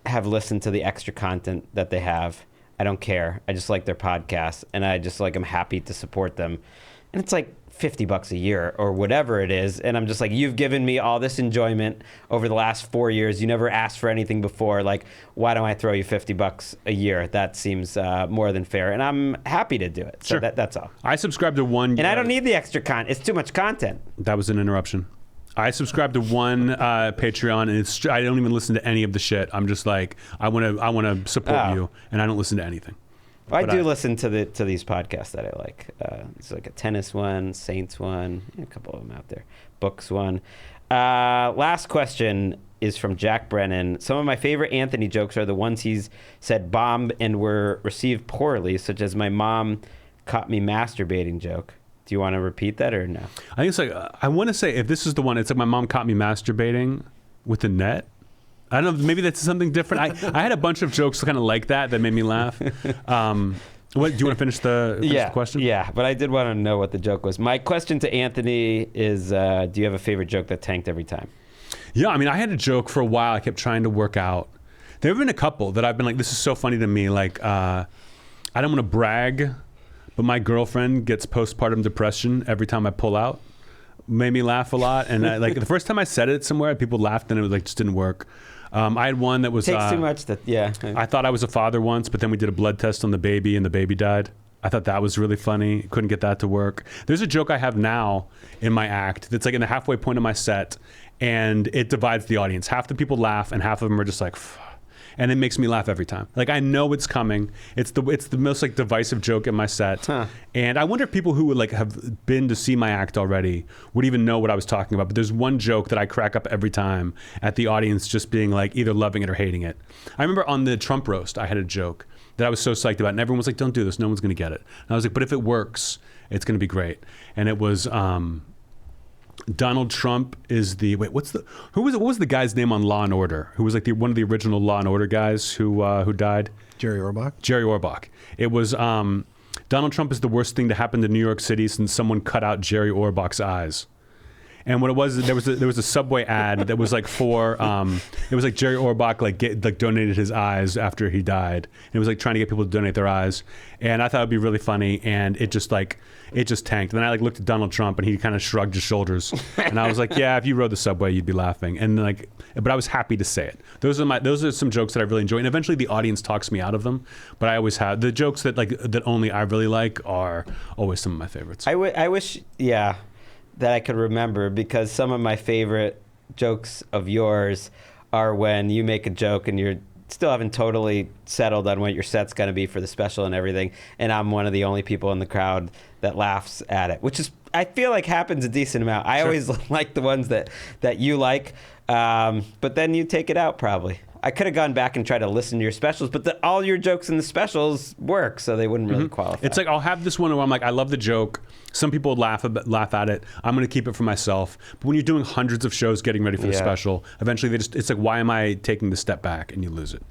have listened to the extra content that they have. I don't care. I just like their podcasts, and I'm happy to support them. And it's like $50 a year or whatever it is, and I'm just like, you've given me all this enjoyment over the last 4 years. You never asked for anything before. Like, why don't I throw you $50 a year? That seems more than fair, and I'm happy to do it. So sure. That's all. I subscribe to one, and I don't need the extra content. It's too much content. That was an interruption. I subscribe to one Patreon, and I don't even listen to any of the shit. I'm just like, I want to support you, and I don't listen to anything. I do listen to these podcasts that I like. It's like a tennis one, Saints one, a couple of them out there, books one. Last question is from Jack Brennan. Some of my favorite Anthony jokes are the ones he's said bombed and were received poorly, such as my mom caught me masturbating joke. Do you want to repeat that or no? I think it's like, I want to say, if this is the one, it's like my mom caught me masturbating with the net. I don't know, maybe that's something different. I had a bunch of jokes kind of like that made me laugh. What, do you want to finish the question? Yeah, but I did want to know what the joke was. My question to Anthony is, do you have a favorite joke that tanked every time? Yeah, I mean, I had a joke for a while I kept trying to work out. There have been a couple that I've been like, this is so funny to me. Like, I don't want to brag, but my girlfriend gets postpartum depression every time I pull out. Made me laugh a lot. And like the first time I said it somewhere, people laughed and it like just didn't work. I had one that was... Takes too much to... Yeah. I thought I was a father once, but then we did a blood test on the baby and the baby died. I thought that was really funny. Couldn't get that to work. There's a joke I have now in my act that's like in the halfway point of my set, and it divides the audience. Half the people laugh, and half of them are just like, and it makes me laugh every time. Like, I know it's coming. It's the most like divisive joke in my set. And I wonder if people who would like have been to see my act already would even know what I was talking about. But there's one joke that I crack up every time at the audience just being like either loving it or hating it. I remember on the Trump roast, I had a joke that I was so psyched about, and everyone was like, don't do this, no one's gonna get it. And I was like, but if it works, it's gonna be great. And it was Donald Trump is the what was the guy's name on Law and Order, who was like one of the original Law and Order guys who died? Jerry Orbach. Jerry Orbach. It was Donald Trump is the worst thing to happen to New York City since someone cut out Jerry Orbach's eyes. And what it was, there was a Subway ad that was like for it was like Jerry Orbach like donated his eyes after he died. And it was like trying to get people to donate their eyes. And I thought it'd be really funny, and it just tanked. And then I like looked at Donald Trump, and he kind of shrugged his shoulders. And I was like, yeah, if you rode the subway, you'd be laughing. And like, but I was happy to say it. Those are some jokes that I really enjoy, and eventually the audience talks me out of them. But I always have the jokes that only I really like are always some of my favorites. I wish, yeah, that I could remember, because some of my favorite jokes of yours are when you make a joke and you're still haven't totally settled on what your set's going to be for the special and everything, and I'm one of the only people in the crowd that laughs at it, which is, I feel like, happens a decent amount. I always like the ones that you like, but then you take it out probably. I could have gone back and tried to listen to your specials, but all your jokes in the specials work, so they wouldn't really qualify. It's like I'll have this one where I'm like, I love the joke. Some people laugh at it. I'm going to keep it for myself. But when you're doing hundreds of shows getting ready for the special, eventually it's like, why am I taking the step back? And you lose it.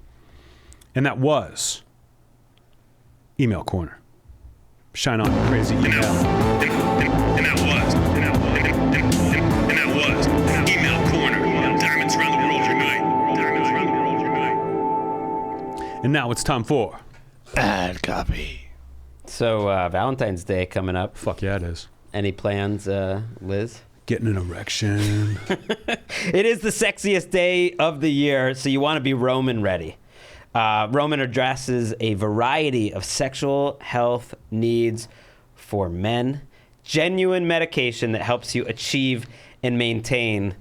And that was Email Corner. Shine on, crazy email. And that was Email Corner. Diamonds around the world unite. Diamonds around the world unite. And now it's time for Ad copy. So Valentine's Day coming up. Fuck yeah, it is. Any plans, Liz? Getting an erection. It is the sexiest day of the year, so you want to be Roman ready. Roman addresses a variety of sexual health needs for men. Genuine medication that helps you achieve and maintain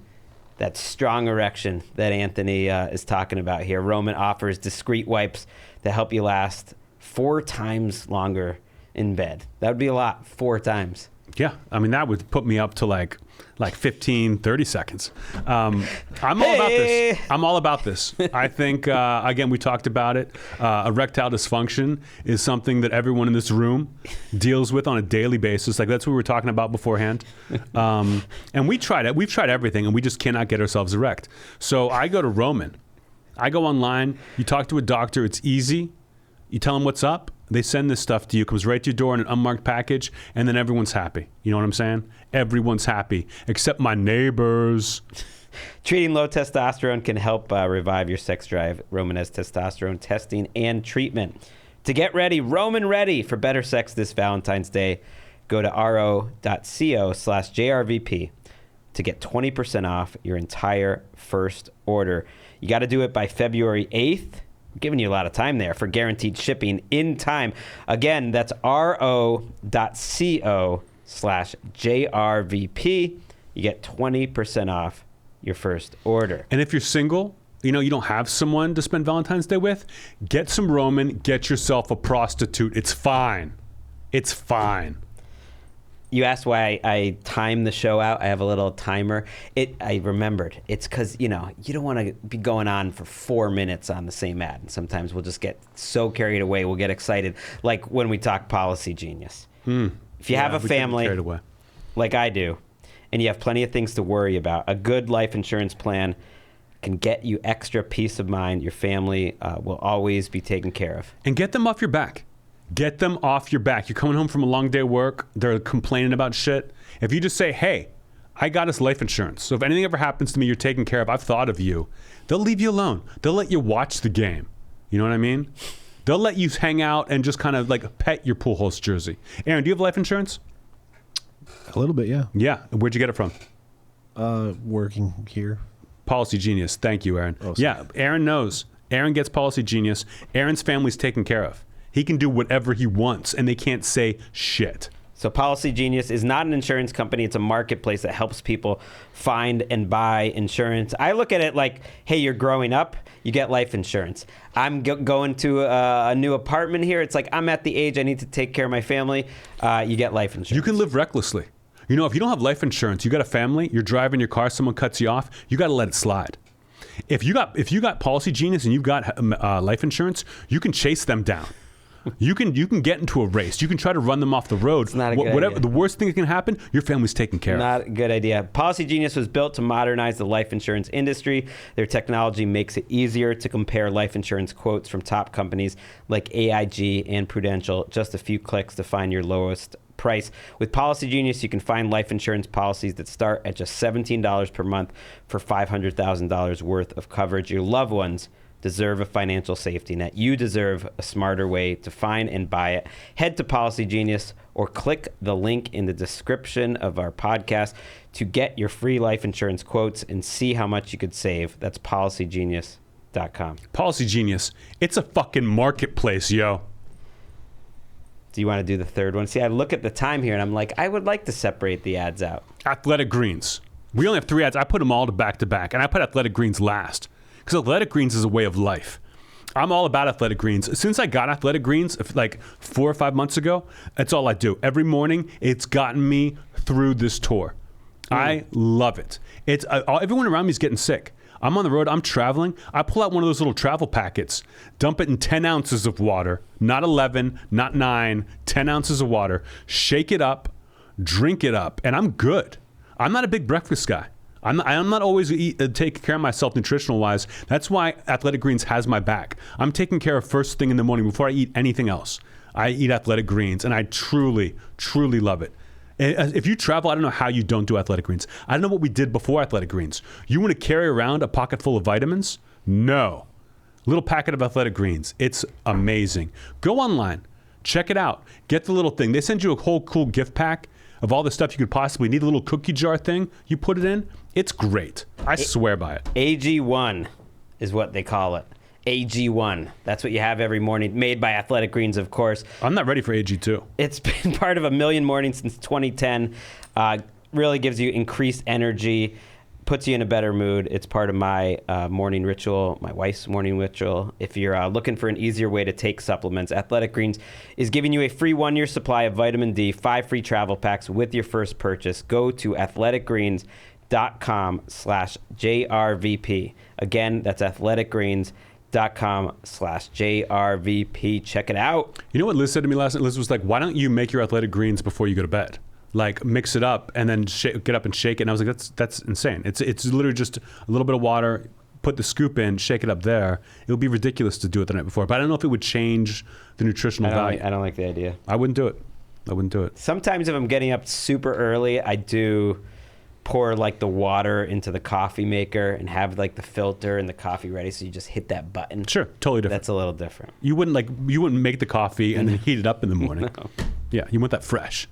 that strong erection that Anthony is talking about here. Roman offers discreet wipes that help you last 4 times longer in bed. That would be a lot, 4 times. Yeah, I mean, that would put me up to like 15, 30 seconds. I'm all about this. I'm all about this. I think, again, we talked about it. Erectile dysfunction is something that everyone in this room deals with on a daily basis. Like, that's what we were talking about beforehand. And we tried it. We've tried everything, and we just cannot get ourselves erect. So I go to Roman. I go online. You talk to a doctor. It's easy. You tell them what's up. They send this stuff to you. It comes right to your door in an unmarked package, and then everyone's happy. You know what I'm saying? Everyone's happy, except my neighbors. Treating low testosterone can help revive your sex drive. Roman has testosterone testing and treatment. To get ready, Roman ready for better sex this Valentine's Day, go to ro.co/JRVP to get 20% off your entire first order. You got to do it by February 8th. I'm giving you a lot of time there for guaranteed shipping in time. Again, that's ro.co/JRVP. You get 20% off your first order. And if you're single you don't have someone to spend Valentine's Day with, get some Roman, get yourself a prostitute. It's fine. It's fine. You asked why I timed the show out. I have a little timer. I remembered. It's because, you don't want to be going on for 4 minutes on the same ad. And sometimes we'll just get so carried away. We'll get excited. Like when we talk Policy Genius. If you have a family, like I do, and you have plenty of things to worry about, a good life insurance plan can get you extra peace of mind. Your family will always be taken care of. And get them off your back. Get them off your back. You're coming home from a long day of work. They're complaining about shit. If you just say, hey, I got us life insurance. So if anything ever happens to me, you're taken care of. I've thought of you. They'll leave you alone. They'll let you watch the game. You know what I mean? They'll let you hang out and just kind of like pet your Pujols jersey. Aaron, do you have life insurance? A little bit, yeah. Yeah. Where'd you get it from? Working here. Policy Genius. Thank you, Aaron. Yeah, Aaron knows. Aaron gets Policy Genius. Aaron's family's taken care of. He can do whatever he wants, and they can't say shit. So Policy Genius is not an insurance company. It's a marketplace that helps people find and buy insurance. I look at it like, hey, you're growing up, you get life insurance. I'm going to a new apartment here. It's like, I'm at the age I need to take care of my family. You get life insurance. You can live recklessly. If you don't have life insurance, you got a family, you're driving your car, someone cuts you off, you got to let it slide. If you got Policy Genius and you've got life insurance, you can chase them down. You can get into a race. You can try to run them off the road. It's not a good idea. The worst thing that can happen, your family's taken care of. Not a good idea. Policy Genius was built to modernize the life insurance industry. Their technology makes it easier to compare life insurance quotes from top companies like AIG and Prudential. Just a few clicks to find your lowest price. With Policy Genius, you can find life insurance policies that start at just $17 per month for $500,000 worth of coverage. Your loved ones deserve a financial safety net. You deserve a smarter way to find and buy it. Head to Policy Genius or click the link in the description of our podcast to get your free life insurance quotes and see how much you could save. That's policygenius.com. Policy Genius, it's a fucking marketplace, yo. Do you want to do the third one? See, I look at the time here and I'm like, I would like to separate the ads out. Athletic Greens. We only have 3 ads. I put them all to back, and I put Athletic Greens last. Because Athletic Greens is a way of life. I'm all about Athletic Greens. Since I got Athletic Greens like 4 or 5 months ago, that's all I do. Every morning, it's gotten me through this tour. I love it. It's everyone around me is getting sick. I'm on the road. I'm traveling. I pull out one of those little travel packets, dump it in 10 ounces of water, not 11, not 9, 10 ounces of water, shake it up, drink it up, and I'm good. I'm not a big breakfast guy. I'm not always taking care of myself nutritional wise. That's why Athletic Greens has my back. I'm taking care of first thing in the morning before I eat anything else. I eat Athletic Greens, and I truly, truly love it. If you travel, I don't know how you don't do Athletic Greens. I don't know what we did before Athletic Greens. You want to carry around a pocket full of vitamins? No. Little packet of Athletic Greens. It's amazing. Go online. Check it out. Get the little thing. They send you a whole cool gift pack of all the stuff you could possibly need. A little cookie jar thing. You put it in. It's great. I swear by it. AG1 is what they call it. AG1. That's what you have every morning. Made by Athletic Greens, of course. I'm not ready for AG2. It's been part of a million mornings since 2010. Really gives you increased energy, puts you in a better mood. It's part of my morning ritual, my wife's morning ritual. If you're looking for an easier way to take supplements, Athletic Greens is giving you a free 1-year supply of vitamin D, 5 free travel packs with your first purchase. Go to athleticgreens.com/JRVP. Again, that's athleticgreens.com/JRVP. Check it out. You know what Liz said to me last night? Liz was like, why don't you make your Athletic Greens before you go to bed? Like, mix it up and then get up and shake it. And I was like, that's insane. It's literally just a little bit of water, put the scoop in, shake it up there. It would be ridiculous to do it the night before. But I don't know if it would change the nutritional value. I don't like the idea. I wouldn't do it. Sometimes if I'm getting up super early, I do pour like the water into the coffee maker and have like the filter and the coffee ready, so you just hit that button. Sure, totally different. That's a little different. You wouldn't make the coffee and then heat it up in the morning. No. Yeah, you want that fresh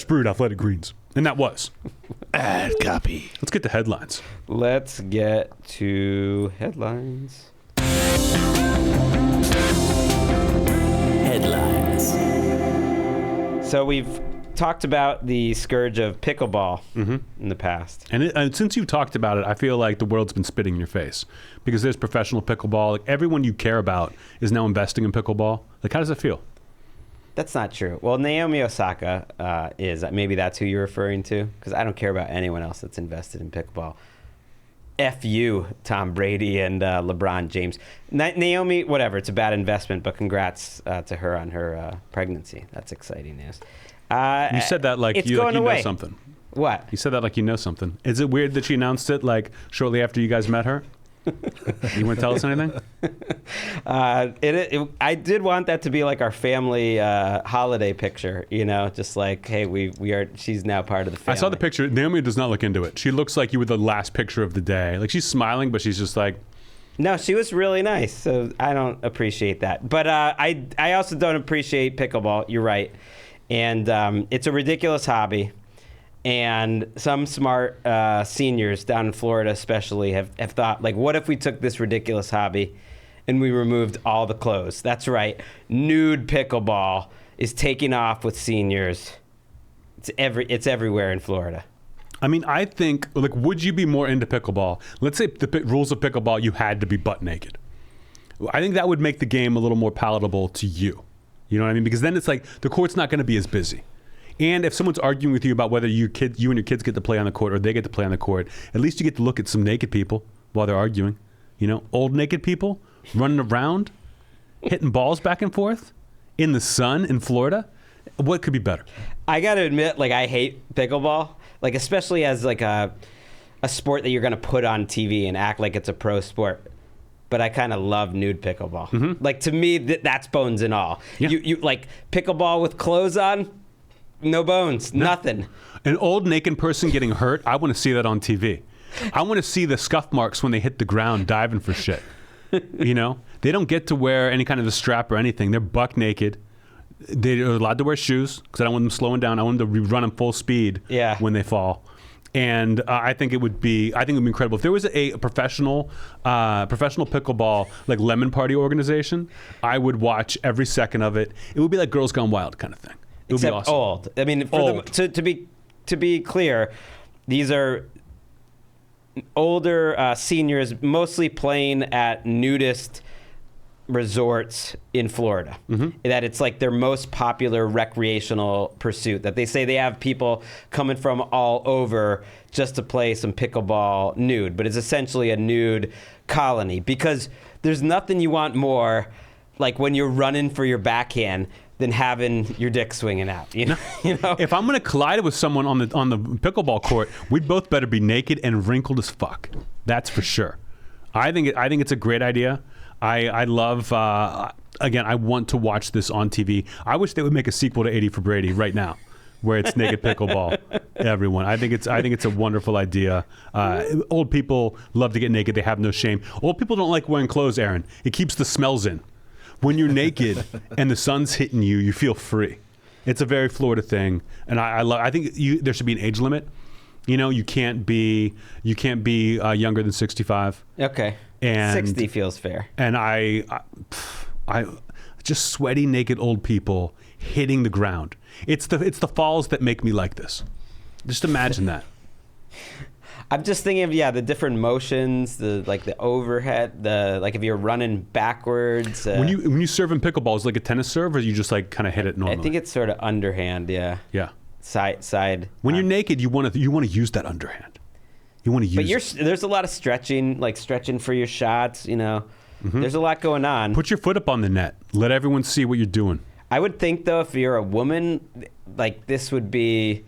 brewed Athletic Greens. And that was Ad copy. Let's get to headlines. Let's get to headlines. Headlines. So we've talked about the scourge of pickleball in the past. And since you've talked about it, I feel like the world's been spitting in your face because there's professional pickleball. Like everyone you care about is now investing in pickleball. Like, how does it feel? That's not true. Well, Naomi Osaka is. Maybe that's who you're referring to, because I don't care about anyone else that's invested in pickleball. F you, Tom Brady and LeBron James. Naomi, whatever, it's a bad investment, but congrats to her on her pregnancy. That's exciting news. You said that like you know something. What? You said that like you know something. Is it weird that she announced it like shortly after you guys met her? You want to tell us anything? I did want that to be like our family holiday picture, just like, hey, we are. She's now part of the family. I saw the picture. Naomi does not look into it. She looks like you were the last picture of the day. Like she's smiling, but she's just like. No, she was really nice, so I don't appreciate that. But I also don't appreciate pickleball. You're right, and it's a ridiculous hobby. And some smart seniors down in Florida especially have thought, like, what if we took this ridiculous hobby and we removed all the clothes? That's right. Nude pickleball is taking off with seniors. It's everywhere in Florida. I mean, I think, like, would you be more into pickleball? Let's say the rules of pickleball, you had to be butt naked. I think that would make the game a little more palatable to you. You know what I mean? Because then it's like the court's not going to be as busy. And if someone's arguing with you about whether you and your kids get to play on the court or they get to play on the court, at least you get to look at some naked people while they're arguing. Old naked people running around, hitting balls back and forth in the sun in Florida. What could be better? I got to admit, like, I hate pickleball, like, especially as like a sport that you're going to put on TV and act like it's a pro sport. But I kind of love nude pickleball. Mm-hmm. Like, to me, that's bones and all. Yeah. You like pickleball with clothes on. No bones, nothing. An old naked person getting hurt, I want to see that on TV. I want to see the scuff marks when they hit the ground diving for shit. They don't get to wear any kind of a strap or anything. They're buck naked. They're allowed to wear shoes because I don't want them slowing down. I want them to be running full speed when they fall. And I think it would be incredible if there was a professional pickleball like lemon party organization. I would watch every second of it. It would be like Girls Gone Wild kind of thing. It would be awesome. Old. I mean, to be clear, these are older seniors, mostly playing at nudist resorts in Florida. Mm-hmm. That it's like their most popular recreational pursuit. That they say they have people coming from all over just to play some pickleball nude, but it's essentially a nude colony because there's nothing you want more, like when you're running for your backhand, than having your dick swinging out. If I'm going to collide with someone on the pickleball court, we'd both better be naked and wrinkled as fuck. That's for sure. I think it's a great idea. I love. Again, I want to watch this on TV. I wish they would make a sequel to 80 for Brady right now, where it's naked pickleball. Everyone, I think it's a wonderful idea. Old people love to get naked. They have no shame. Old people don't like wearing clothes, Aaron. It keeps the smells in. When you're naked and the sun's hitting you, you feel free. It's a very Florida thing, and I think there should be an age limit. You can't be younger than 65. Okay. And 60 feels fair. And I just sweaty naked old people hitting the ground. It's the falls that make me like this. Just imagine that. I'm just thinking of the different motions, the overhead, if you're running backwards. When you serve in pickleball, is it like a tennis serve, or you just like kind of hit it normally? I think it's sort of underhand, yeah. Yeah. Side. When you're naked, you want to use that underhand. You want to use. But there's a lot of stretching, like stretching for your shots. Mm-hmm. There's a lot going on. Put your foot up on the net. Let everyone see what you're doing. I would think though, if you're a woman, like this would be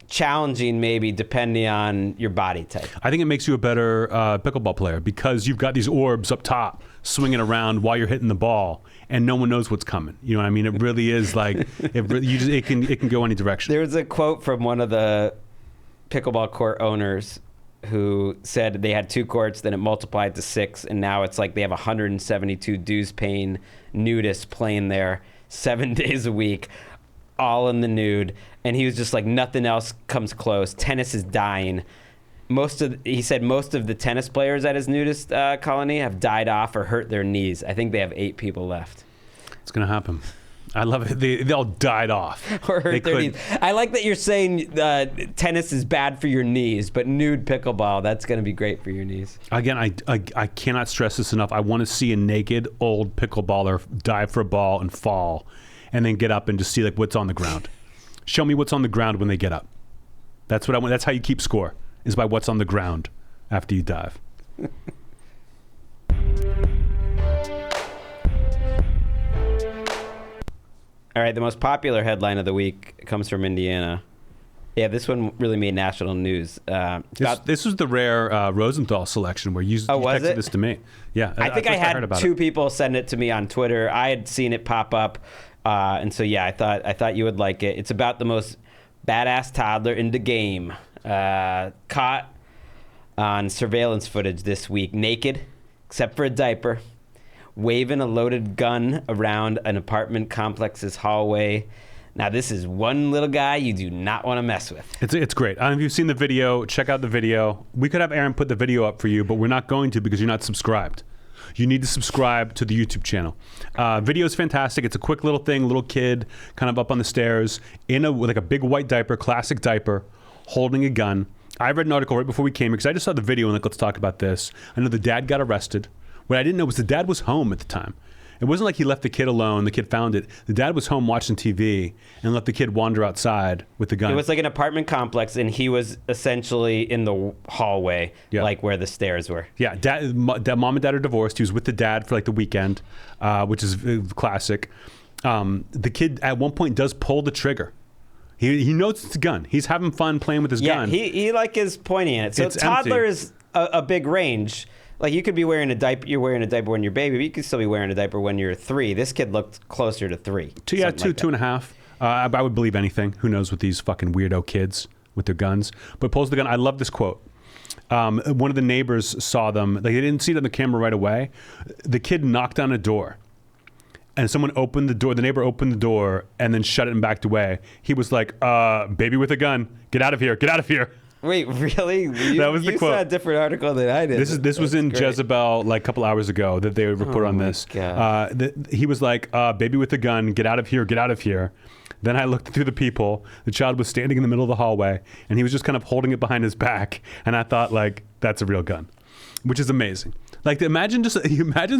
challenging, maybe depending on your body type. I think it makes you a better pickleball player because you've got these orbs up top swinging around while you're hitting the ball, and no one knows what's coming. You know what I mean? It really is like it can go any direction. There was a quote from one of the pickleball court owners who said they had 2 courts, then it multiplied to 6, and now it's like they have 172 dues-paying nudists playing there 7 days a week, all in the nude. And he was just like, nothing else comes close. Tennis is dying. He said most of the tennis players at his nudist colony have died off or hurt their knees. I think they have 8 people left. It's going to happen. I love it. They all died off. Or hurt They their couldn't- knees. I like that you're saying tennis is bad for your knees, but nude pickleball, that's going to be great for your knees. Again, I cannot stress this enough. I want to see a naked old pickleballer dive for a ball and fall, and then get up and just see like what's on the ground. Show me what's on the ground when they get up. That's what I want. That's how you keep score, is by what's on the ground after you dive. All right, the most popular headline of the week comes from Indiana. Yeah, this one really made national news. This was the rare Rosenthal selection where you was texted it? this to me. Yeah, I think I first had heard about two it. people send it to me on Twitter. I had seen it pop up, and so yeah, I thought you would like it. It's about the most badass toddler in the game, caught on surveillance footage this week, naked, except for a diaper, waving a loaded gun around an apartment complex's hallway. Now, this is one little guy you do not want to mess with. It's great. If you've seen the video, check out the video. We could have Aaron put the video up for you, but we're not going to because you're not subscribed. You need to subscribe to the YouTube channel. Video is fantastic. It's a quick little thing, little kid kind of up on the stairs with a big white diaper, classic diaper, holding a gun. I read an article right before we came here because I just saw the video and like, let's talk about this. I know the dad got arrested. What I didn't know was the dad was home at the time. It wasn't like he left the kid alone. The kid found it. The dad was home watching TV and let the kid wander outside with the gun. It was like an apartment complex, and he was essentially in the hallway, like where the stairs were. Yeah, mom and dad are divorced. He was with the dad for like the weekend, which is classic. The kid at one point does pull the trigger. He knows it's a gun. He's having fun playing with his gun. Yeah, he like is pointing at it. So It's toddler empty. is a big range. Like you could be wearing a diaper. You're wearing a diaper when you're baby, but you could still be wearing a diaper when you're 3. This kid looked closer to 3. Two and a half. I would believe anything. Who knows with these fucking weirdo kids with their guns? But pulls the gun. I love this quote. One of the neighbors saw them. They didn't see it on the camera right away. The kid knocked on a door, and someone opened the door. The neighbor opened the door and then shut it and backed away. He was like, "Baby with a gun, get out of here! Get out of here!" Wait, really? That was the you quote. saw a different article than I did. This was in great. Jezebel like a couple hours ago that they report on my this. God. He was like, "Baby with a gun, get out of here! Get out of here!" Then I looked through the people. The child was standing in the middle of the hallway, and he was just kind of holding it behind his back. And I thought, like, that's a real gun, which is amazing. Like, imagine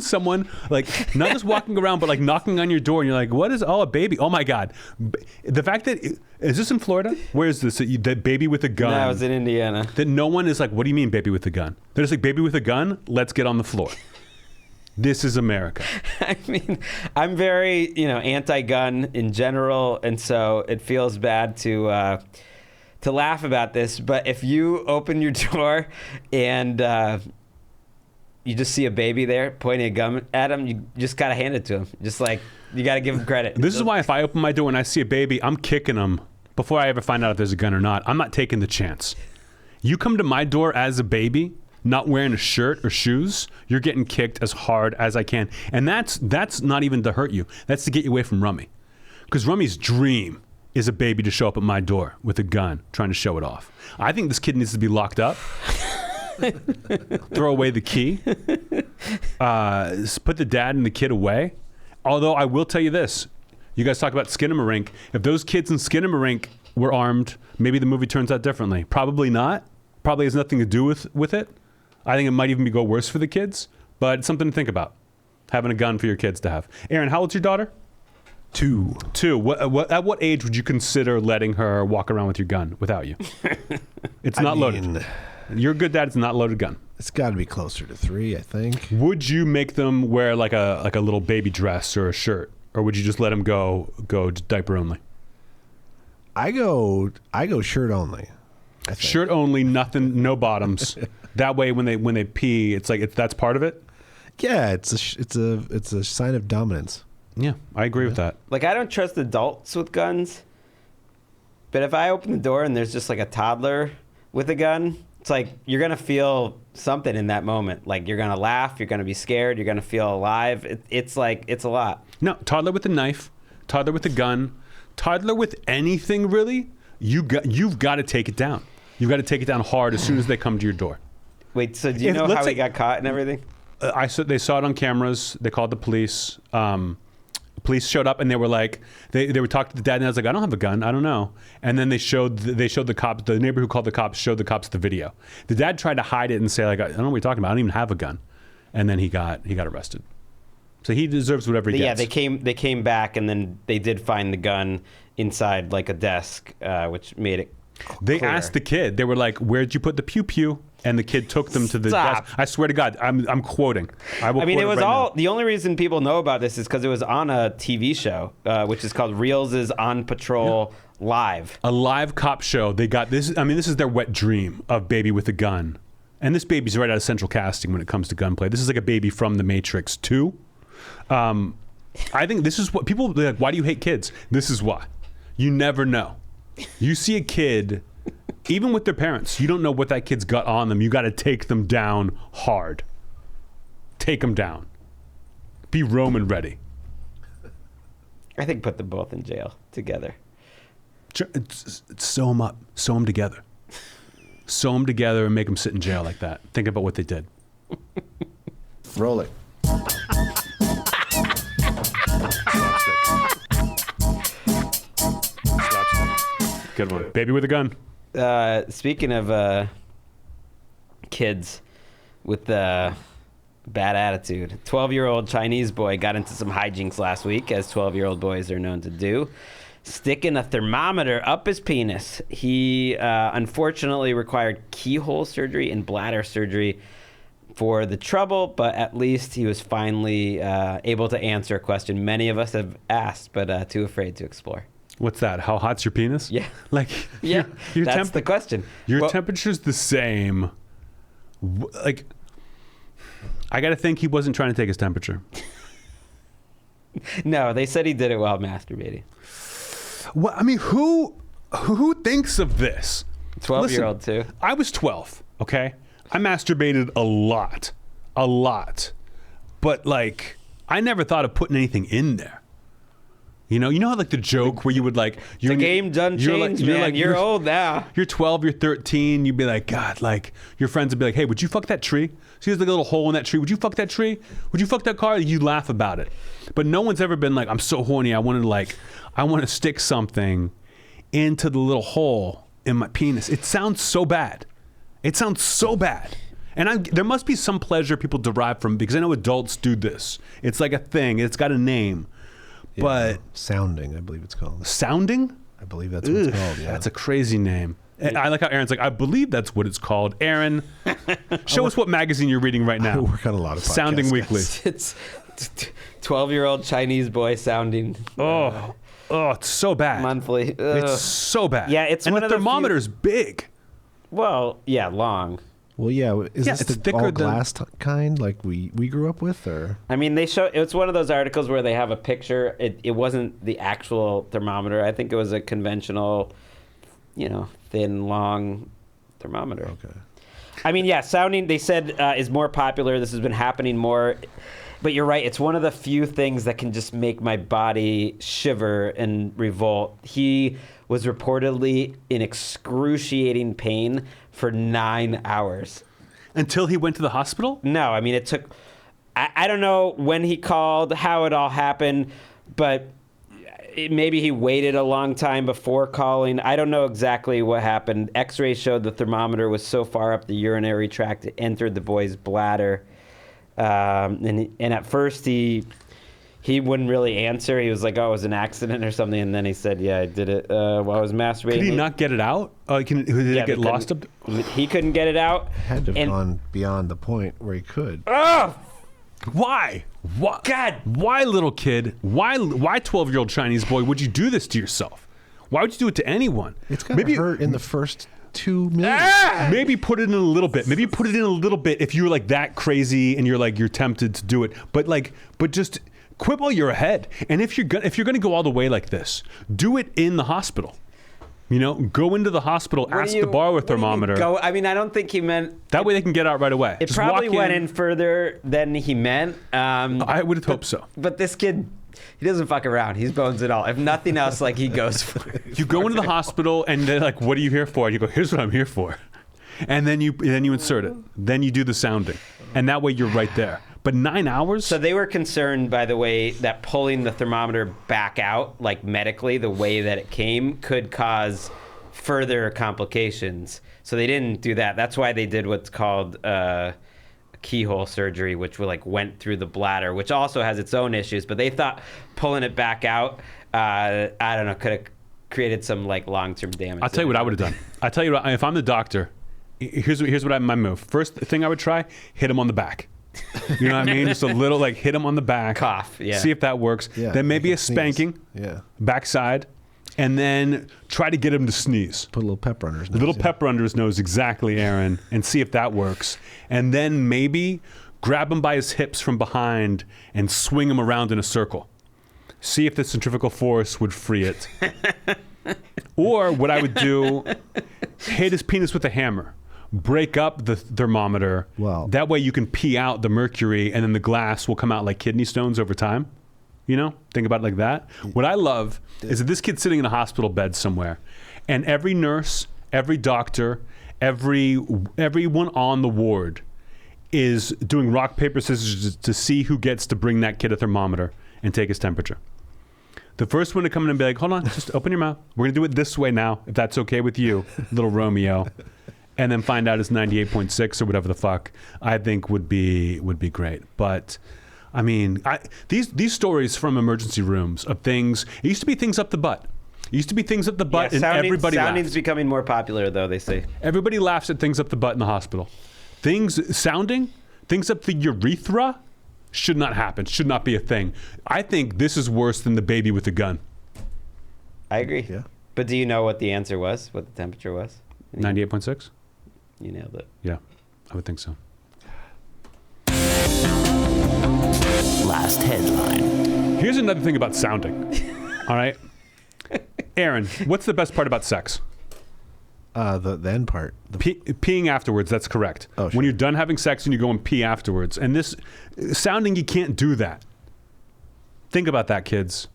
someone like not just walking around, but like knocking on your door, and you're like, "What is? Oh, a baby! Oh my God!" The fact that is this in Florida? Where is this? The baby with a gun? No, I was in Indiana. That no one is like, "What do you mean, baby with a gun?" They're just like, "Baby with a gun. Let's get on the floor." This is America. I mean, I'm very, anti-gun in general, and so it feels bad to laugh about this. But if you open your door and you just see a baby there pointing a gun at him, you just gotta hand it to him. Just like you gotta give him credit. This is why if I open my door and I see a baby, I'm kicking him before I ever find out if there's a gun or not. I'm not taking the chance. You come to my door as a baby, not wearing a shirt or shoes, you're getting kicked as hard as I can. And that's not even to hurt you. That's to get you away from Rummy. Because Rummy's dream is a baby to show up at my door with a gun trying to show it off. I think this kid needs to be locked up. Throw away the key. Put the dad and the kid away. Although I will tell you this. You guys talk about Skinamarink. If those kids in Skinamarink were armed, maybe the movie turns out differently. Probably not. Probably has nothing to do with it. I think it might even go worse for the kids, but it's something to think about. Having a gun for your kids to have. Aaron, how old's your daughter? 2. At what age would you consider letting her walk around with your gun without you? It's not loaded. You're a good dad. It's not a loaded gun. It's got to be closer to 3, I think. Would you make them wear like a little baby dress or a shirt, or would you just let them go diaper only? I go shirt only. I think. Shirt only, nothing, no bottoms. That way, when they pee, it's like that's part of it. Yeah, it's a sign of dominance. Yeah, I agree with that. Like, I don't trust adults with guns, but if I open the door and there's just like a toddler with a gun, it's like you're gonna feel something in that moment. Like you're gonna laugh, you're gonna be scared, you're gonna feel alive. It's a lot. No, toddler with a knife, toddler with a gun, toddler with anything really. You've got to take it down. You've got to take it down hard as soon as they come to your door. Wait, so do you know how he got caught and everything? They saw it on cameras. They called the police. Police showed up and they were like, they were talking to the dad, and I was like, I don't have a gun, I don't know. And then they showed the cops, the neighbor who called the cops showed the cops the video. The dad tried to hide it and say like, I don't know what you're talking about, I don't even have a gun. And then he got arrested. So he deserves whatever he gets. Yeah, they came back, and then they did find the gun inside like a desk, which made it They clear. asked the kid, they were like, where'd you put the pew pew? And the kid took them to the desk. I swear to God, I'm quoting. I mean, it was right all, now. the only reason people know about this is because it was on a TV show, which is called Reels is on Patrol Live. A live cop show. They got this. I mean, this is their wet dream of baby with a gun. And this baby's right out of central casting when it comes to gunplay. This is like a baby from The Matrix 2. I think this is what people be like, why do you hate kids? This is why. You never know. You see a kid, even with their parents, you don't know what that kid's got on them. You got to take them down hard. Take them down. Be Roman ready. I think put them both in jail together. Sew them up. Sew them together. Sew them together and make them sit in jail like that. Think about what they did. Roll it. Good one. Baby with a gun. Speaking of kids with bad attitude, 12-year-old Chinese boy got into some hijinks last week, as 12-year-old boys are known to do, sticking a thermometer up his penis. He unfortunately required keyhole surgery and bladder surgery for the trouble, but at least he was finally able to answer a question many of us have asked, but too afraid to explore. What's that? How hot's your penis? Yeah. Like, Yeah, your that's the question. Your Well, temperature's the same. Like, I got to think he wasn't trying to take his temperature. No, they said he did it while masturbating. Well, I mean, who thinks of this? 12-year-old Listen, too. I was 12, okay? I masturbated a lot. But, like, I never thought of putting anything in there. You know how like the joke where you would like... The game done changed, man. You're old now. You're 12, you're 13, you'd be like, God, like, your friends would be like, hey, would you fuck that tree? See, there's like a little hole in that tree. Would you fuck that tree? Would you fuck that car? You laugh about it. But no one's ever been like, I'm so horny, I want to stick something into the little hole in my penis. It sounds so bad. And there must be some pleasure people derive from, because I know adults do this. It's like a thing. It's got a name. Yeah, But sounding, I believe it's called. sounding? I believe that's what it's called. Yeah. That's a crazy name. I like how Aaron's like, I believe that's what it's called. Aaron, show us what magazine you're reading right I now. work on a lot of podcasts, Sounding guys. Weekly. It's 12-year-old Chinese boy sounding Oh, it's so bad. monthly. It's so bad. Yeah, it's and one the of the thermometer's big. Well, yeah, long. Well, yeah. Is Yeah, this it's the thicker all than- glass kind like we grew up with, or? I mean, it's one of those articles where they have a picture. It wasn't the actual thermometer. I think it was a conventional, thin, long thermometer. Okay. I mean, yeah, sounding, they said, is more popular. This has been happening more. But you're right. It's one of the few things that can just make my body shiver and revolt. He was reportedly in excruciating pain for 9 hours. Until he went to the hospital? No, I mean, it took... I don't know when he called, how it all happened, but maybe he waited a long time before calling. I don't know exactly what happened. X-rays showed the thermometer was so far up the urinary tract it entered the boy's bladder. And at first he wouldn't really answer. He was like, "Oh, it was an accident or something." And then he said, "Yeah, I did it while I was masturbating." Could he not get it out? Did it get lost up? He couldn't get it out. Had to have gone beyond the point where he could. Oh, Why? Why? God. Why, little kid? Why 12-year-old Chinese boy would you do this to yourself? Why would you do it to anyone? It's gonna hurt in the first 2 minutes. Maybe put it in a little bit. Maybe put it in a little bit if you're like that crazy and you're tempted to do it. But just quit while you're ahead. And if you're gonna go all the way like this, do it in the hospital. Go into the hospital, ask to borrow a thermometer. I mean, I don't think he meant... That way they can get out right away. It Just probably walk went in further than he meant. I would hope so. But this kid, he doesn't fuck around. He's bones it all. If nothing else, he goes for it. You go into the hospital and they're like, "What are you here for?" And you go, "Here's what I'm here for." And then you insert it. Then you do the sounding. And that way you're right there. But 9 hours? So they were concerned, by the way, that pulling the thermometer back out, like medically, the way that it came, could cause further complications. So they didn't do that. That's why they did what's called keyhole surgery, which went through the bladder, which also has its own issues. But they thought pulling it back out, I don't know, could have created some long-term damage. I'll tell you what I would have done. I tell you what, if I'm the doctor, here's my move. First thing I would try, hit him on the back. You know what I mean? Just a little, hit him on the back. Cough, yeah. See if that works. Yeah, then maybe a sneeze. spanking. Yeah. Backside. And then try to get him to sneeze. Put a little pepper under his nose. A little pepper under his nose, exactly, Aaron, and see if that works. And then maybe grab him by his hips from behind and swing him around in a circle. See if the centrifugal force would free it. Or what I would do, hit his penis with a hammer. Break up the thermometer. Wow. That way you can pee out the mercury and then the glass will come out like kidney stones over time. Think about it like that. What I love is that this kid's sitting in a hospital bed somewhere, and every nurse, every doctor, everyone on the ward is doing rock, paper, scissors to see who gets to bring that kid a thermometer and take his temperature. The first one to come in and be like, hold on, just open your mouth. We're going to do it this way now, if that's okay with you, little Romeo. And then find out it's 98.6 or whatever the fuck, I think would be great. But I mean, these stories from emergency rooms of things, it used to be things up the butt. It used to be things up the butt, and everybody sounding's laughs. becoming more popular, though, they say. Everybody laughs at things up the butt in the hospital. Things up the urethra should not happen, should not be a thing. I think this is worse than the baby with the gun. I agree. Yeah. But do you know what the answer was, what the temperature was? 98.6? You nailed it. Yeah, I would think so. Last headline. Here's another thing about sounding. All right? Aaron, what's the best part about sex? The end part. Peeing afterwards, that's correct. Oh, sure. When you're done having sex and you go and pee afterwards. And this, sounding, you can't do that. Think about that, kids.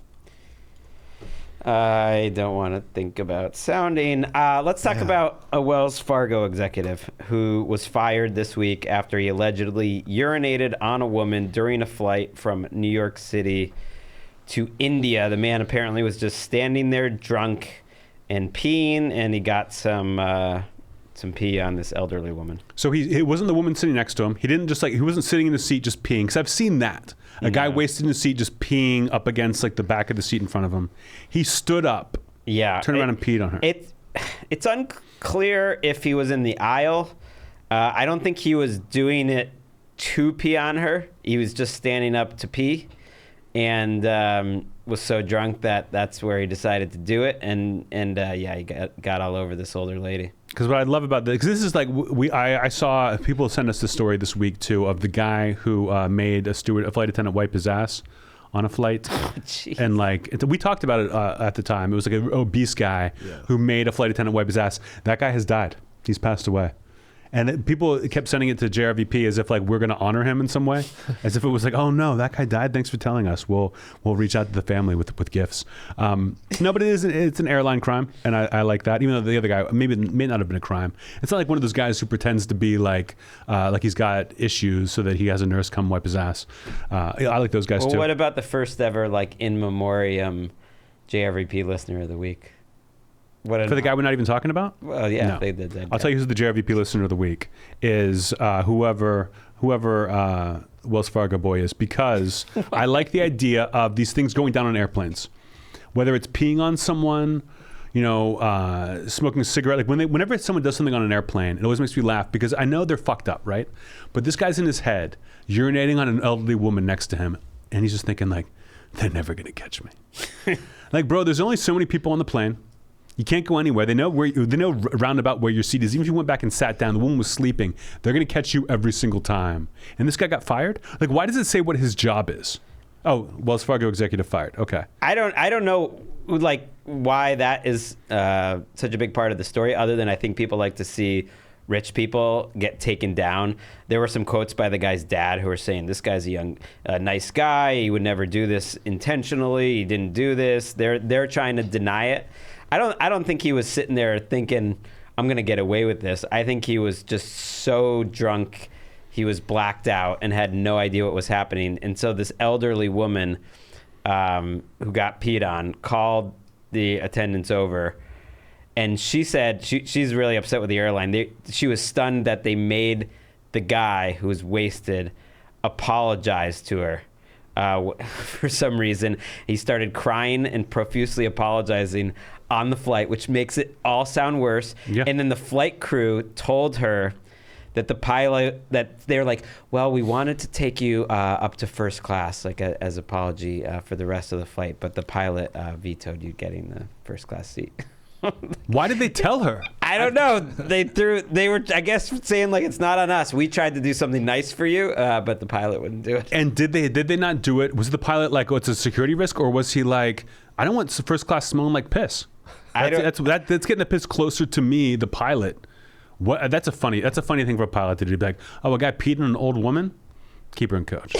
I don't want to think about sounding. Let's talk about a Wells Fargo executive who was fired this week after he allegedly urinated on a woman during a flight from New York City to India. The man apparently was just standing there drunk and peeing, and he got some pee on this elderly woman. So it wasn't the woman sitting next to him. He didn't just he wasn't sitting in the seat just peeing, because I've seen that. A guy wasted in the seat just peeing up against the back of the seat in front of him. He stood up, turned around and peed on her. It's unclear if he was in the aisle. I don't think he was doing it to pee on her. He was just standing up to pee, and was so drunk that's where he decided to do it. And he got all over this older lady. Because what I love about this, because this is I saw people send us the story this week too of the guy who made a flight attendant wipe his ass on a flight. And we talked about it at the time. It was an obese guy who made a flight attendant wipe his ass. That guy has died. He's passed away. And people kept sending it to JRVP as if we're going to honor him in some way, as if it was oh no, that guy died. Thanks for telling us. We'll reach out to the family with gifts. No, but it's an airline crime, and I like that. Even though the other guy may not have been a crime. It's not like one of those guys who pretends to be like he's got issues so that he has a nurse come wipe his ass. I like those guys too. What about the first ever in memoriam JRVP listener of the week? For the guy we're not even talking about? Well, yeah, No. they did that. I'll tell you who's the JRVP listener of the week is whoever Wells Fargo boy is, because I like the idea of these things going down on airplanes, whether it's peeing on someone, smoking a cigarette. Whenever someone does something on an airplane, it always makes me laugh because I know they're fucked up, right? But this guy's in his head urinating on an elderly woman next to him, and he's just thinking they're never gonna catch me. Bro, there's only so many people on the plane. You can't go anywhere. They know roundabout where your seat is. Even if you went back and sat down, the woman was sleeping. They're going to catch you every single time. And this guy got fired? Why does it say what his job is? Oh, Wells Fargo executive fired. Okay. I don't know why that is such a big part of the story, other than I think people like to see rich people get taken down. There were some quotes by the guy's dad who were saying, this guy's a nice guy. He would never do this intentionally. He didn't do this. They're trying to deny it. I don't think he was sitting there thinking, I'm going to get away with this. I think he was just so drunk he was blacked out and had no idea what was happening. And so this elderly woman who got peed on called the attendants over, and she said she's really upset with the airline. She was stunned that they made the guy who was wasted apologize to her. For some reason, he started crying and profusely apologizing on the flight, which makes it all sound worse. Yeah. And then the flight crew told her that the pilot, that they're like, well, we wanted to take you up to first class, like as apology for the rest of the flight, but the pilot vetoed you getting the first class seat. Why did they tell her? I don't know. They were, I guess, saying like, it's not on us. We tried to do something nice for you, but the pilot wouldn't do it. And did they not do it? Was the pilot like, oh, it's a security risk, or was he like, I don't want first class smelling like piss? That's getting the piss closer to me, the pilot. What? That's a funny thing for a pilot to do. Be like, oh, a guy peed on an old woman. Keep her in coach.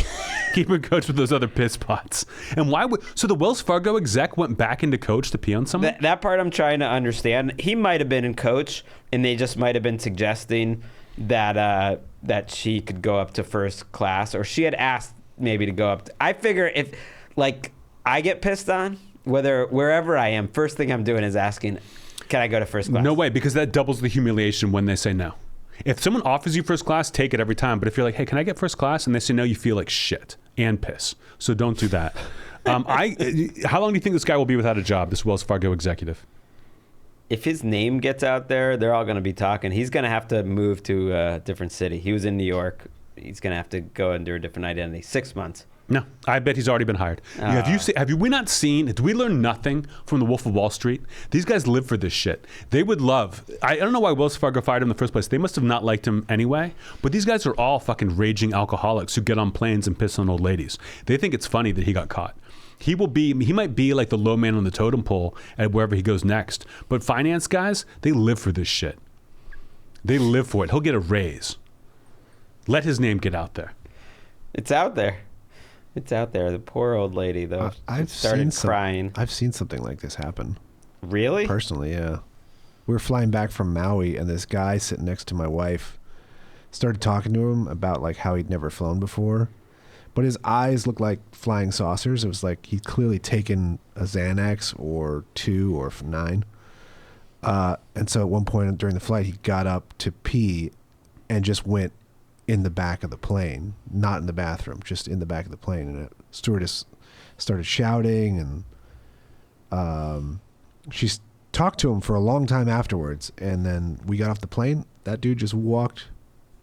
Keep her in coach with those other piss pots. And why would... So the Wells Fargo exec went back into coach to pee on someone? That part I'm trying to understand. He might have been in coach, and they just might have been suggesting that she could go up to first class, or she had asked maybe to go up. I figure if, like, I get pissed on, wherever I am, first thing I'm doing is asking, can I go to first class? No way, because that doubles the humiliation when they say no. If someone offers you first class, take it every time. But if you're like, hey, can I get first class? And they say no, you feel like shit and piss. So don't do that. How long do you think this guy will be without a job, this Wells Fargo executive? If his name gets out there, they're all going to be talking. He's going to have to move to a different city. He was in New York. He's going to have to go under a different identity. 6 months. No, I bet he's already been hired. Have we not seen, did we learn nothing from the Wolf of Wall Street? These guys live for this shit. They would love, I don't know why Wells Fargo fired him in the first place. They must have not liked him anyway. But these guys are all fucking raging alcoholics who get on planes and piss on old ladies. They think it's funny that he got caught. He might be like the low man on the totem pole at wherever he goes next. But finance guys, they live for this shit. They live for it. He'll get a raise. Let his name get out there. It's out there. It's out there. The poor old lady, though, started crying. I've seen something like this happen. Really? Personally, yeah. We were flying back from Maui, and this guy sitting next to my wife started talking to him about like how he'd never flown before, but his eyes looked like flying saucers. It was like he'd clearly taken a Xanax or 2 or 9. And so at one point during the flight, he got up to pee and just went in the back of the plane, not in the bathroom, just in the back of the plane. And a stewardess started shouting, and she talked to him for a long time afterwards. And then we got off the plane. That dude just walked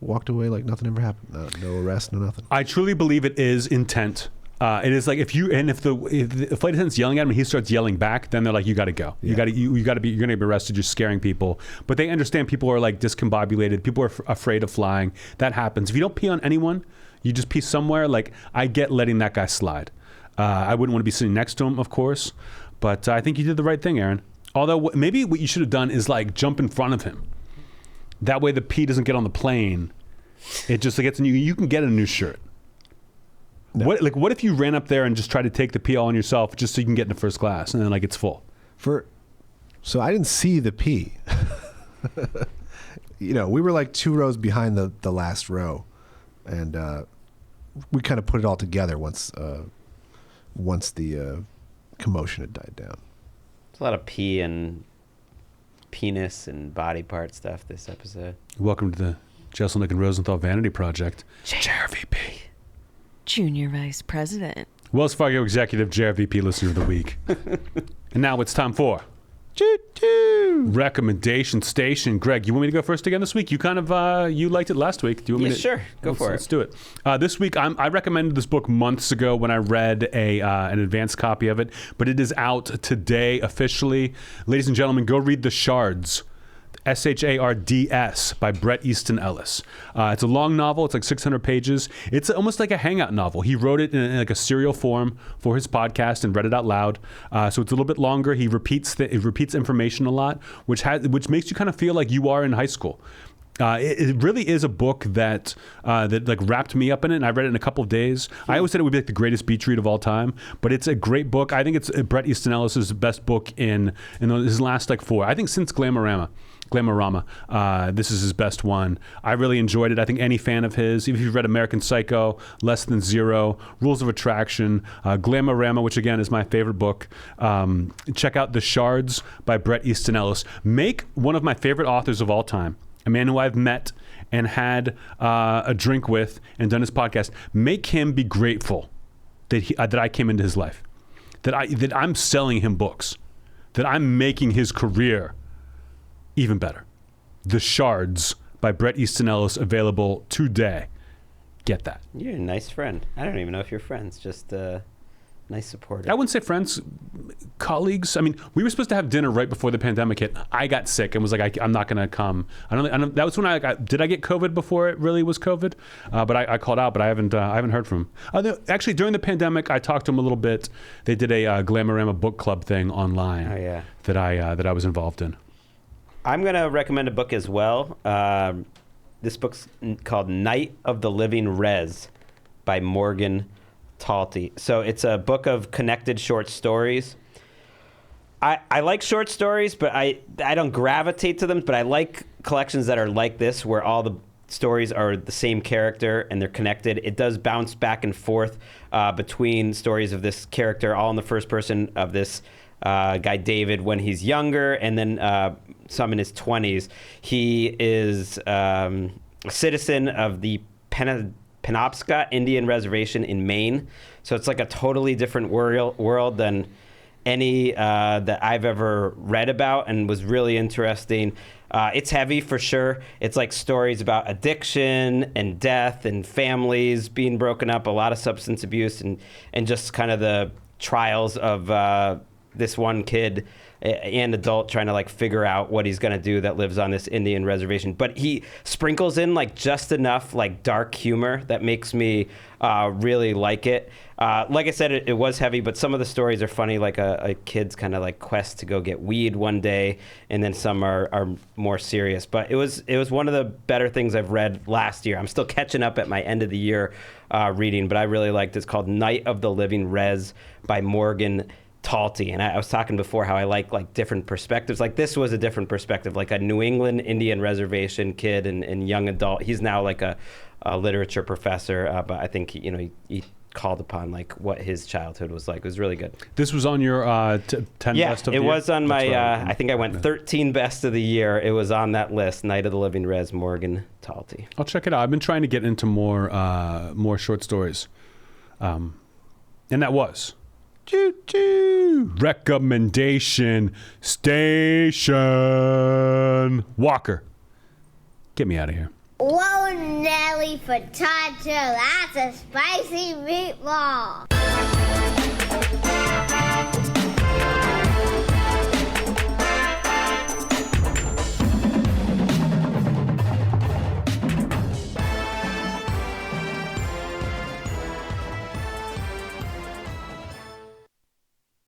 away like nothing ever happened. No arrest, no nothing. I truly believe it is intent. It is like if the flight attendant's yelling at him and he starts yelling back, then they're like, you got to go. Yeah. You're going to be arrested. You're scaring people. But they understand people are like discombobulated. People are afraid of flying. That happens. If you don't pee on anyone, you just pee somewhere. Like, I get letting that guy slide. I wouldn't want to be sitting next to him, of course. But I think you did the right thing, Aaron. Although maybe what you should have done is like jump in front of him. That way the pee doesn't get on the plane. It just gets in you. You can get a new shirt. No. What if you ran up there and just tried to take the pee all on yourself just so you can get into first class and then like it's full? So I didn't see the pee. We were like 2 rows behind the last row, and we kind of put it all together once the commotion had died down. There's a lot of pee and penis and body part stuff this episode. Welcome to the Jeselnik and Rosenthal Vanity Project. JRVP. Junior Vice President. Wells Fargo Executive JRVP Listener of the Week. And now it's time for Recommendation Station. Greg, you want me to go first again this week? You kind of you liked it last week. Do you want me to? Sure. Go for it. Let's do it. This week, I recommended this book months ago when I read an advanced copy of it, but it is out today officially. Ladies and gentlemen, go read The Shards. Shards by Bret Easton Ellis. It's a long novel. It's like 600 pages. It's almost like a hangout novel. He wrote it in like a serial form for his podcast and read it out loud. So it's a little bit longer. He repeats information a lot, which makes you kind of feel like you are in high school. It really is a book that like wrapped me up in it, and I read it in a couple of days. I always said it would be like the greatest beach read of all time, but it's a great book. I think it's Bret Easton Ellis's best book in his last like 4. I think since Glamorama. This is his best one. I really enjoyed it. I think any fan of his, if you've read American Psycho, Less Than Zero, Rules of Attraction, Glamorama, which again is my favorite book, check out The Shards by Bret Easton Ellis. Make one of my favorite authors of all time, a man who I've met and had a drink with and done his podcast. Make him be grateful that I came into his life, that I'm selling him books, that I'm making his career even better. The Shards by Bret Easton Ellis, available today. Get that. You're a nice friend. I don't even know if you're friends, just a nice supporter. I wouldn't say friends, colleagues. I mean, we were supposed to have dinner right before the pandemic hit. I got sick and was like, I'm not going to come. I don't. That was when I did I get COVID before it really was COVID? But I called out, but I haven't heard from him. Actually, during the pandemic, I talked to him a little bit. They did a Glamorama book club thing online. Oh, yeah. That I was involved in. I'm going to recommend a book as well. This book's called Night of the Living Res by Morgan Talty. So it's a book of connected short stories. I like short stories, but I don't gravitate to them, but I like collections that are like this, where all the stories are the same character and they're connected. It does bounce back and forth between stories of this character, all in the first person, of this guy David when he's younger, and then some in his 20s. He is a citizen of the Penobscot Indian Reservation in Maine. So it's like a totally different world than any that I've ever read about, and was really interesting. It's heavy for sure. It's like stories about addiction and death and families being broken up, a lot of substance abuse, and just kind of the trials of this one kid and adult trying to like figure out what he's going to do that lives on this Indian reservation. But he sprinkles in like just enough like dark humor that makes me really like it. Like I said, it was heavy, but some of the stories are funny, like a kid's kind of like quest to go get weed one day, and then some are more serious. But it was one of the better things I've read last year. I'm still catching up at my end of the year reading, but I really liked it. It's called Night of the Living Res by Morgan Talty. And I was talking before how I like different perspectives. Like this was a different perspective, like a New England Indian reservation kid and young adult. He's now like a literature professor, but I think he called upon like what his childhood was like. It was really good. This was on your 10 best of the year? Yeah, it was on my, I think I went 13 best of the year. It was on that list, Night of the Living Res, Morgan Talty. I'll check it out. I've been trying to get into more short stories. And that was Recommendation Station. Walker, get me out of here. Whoa, Nelly for toddler, that's a spicy meatball.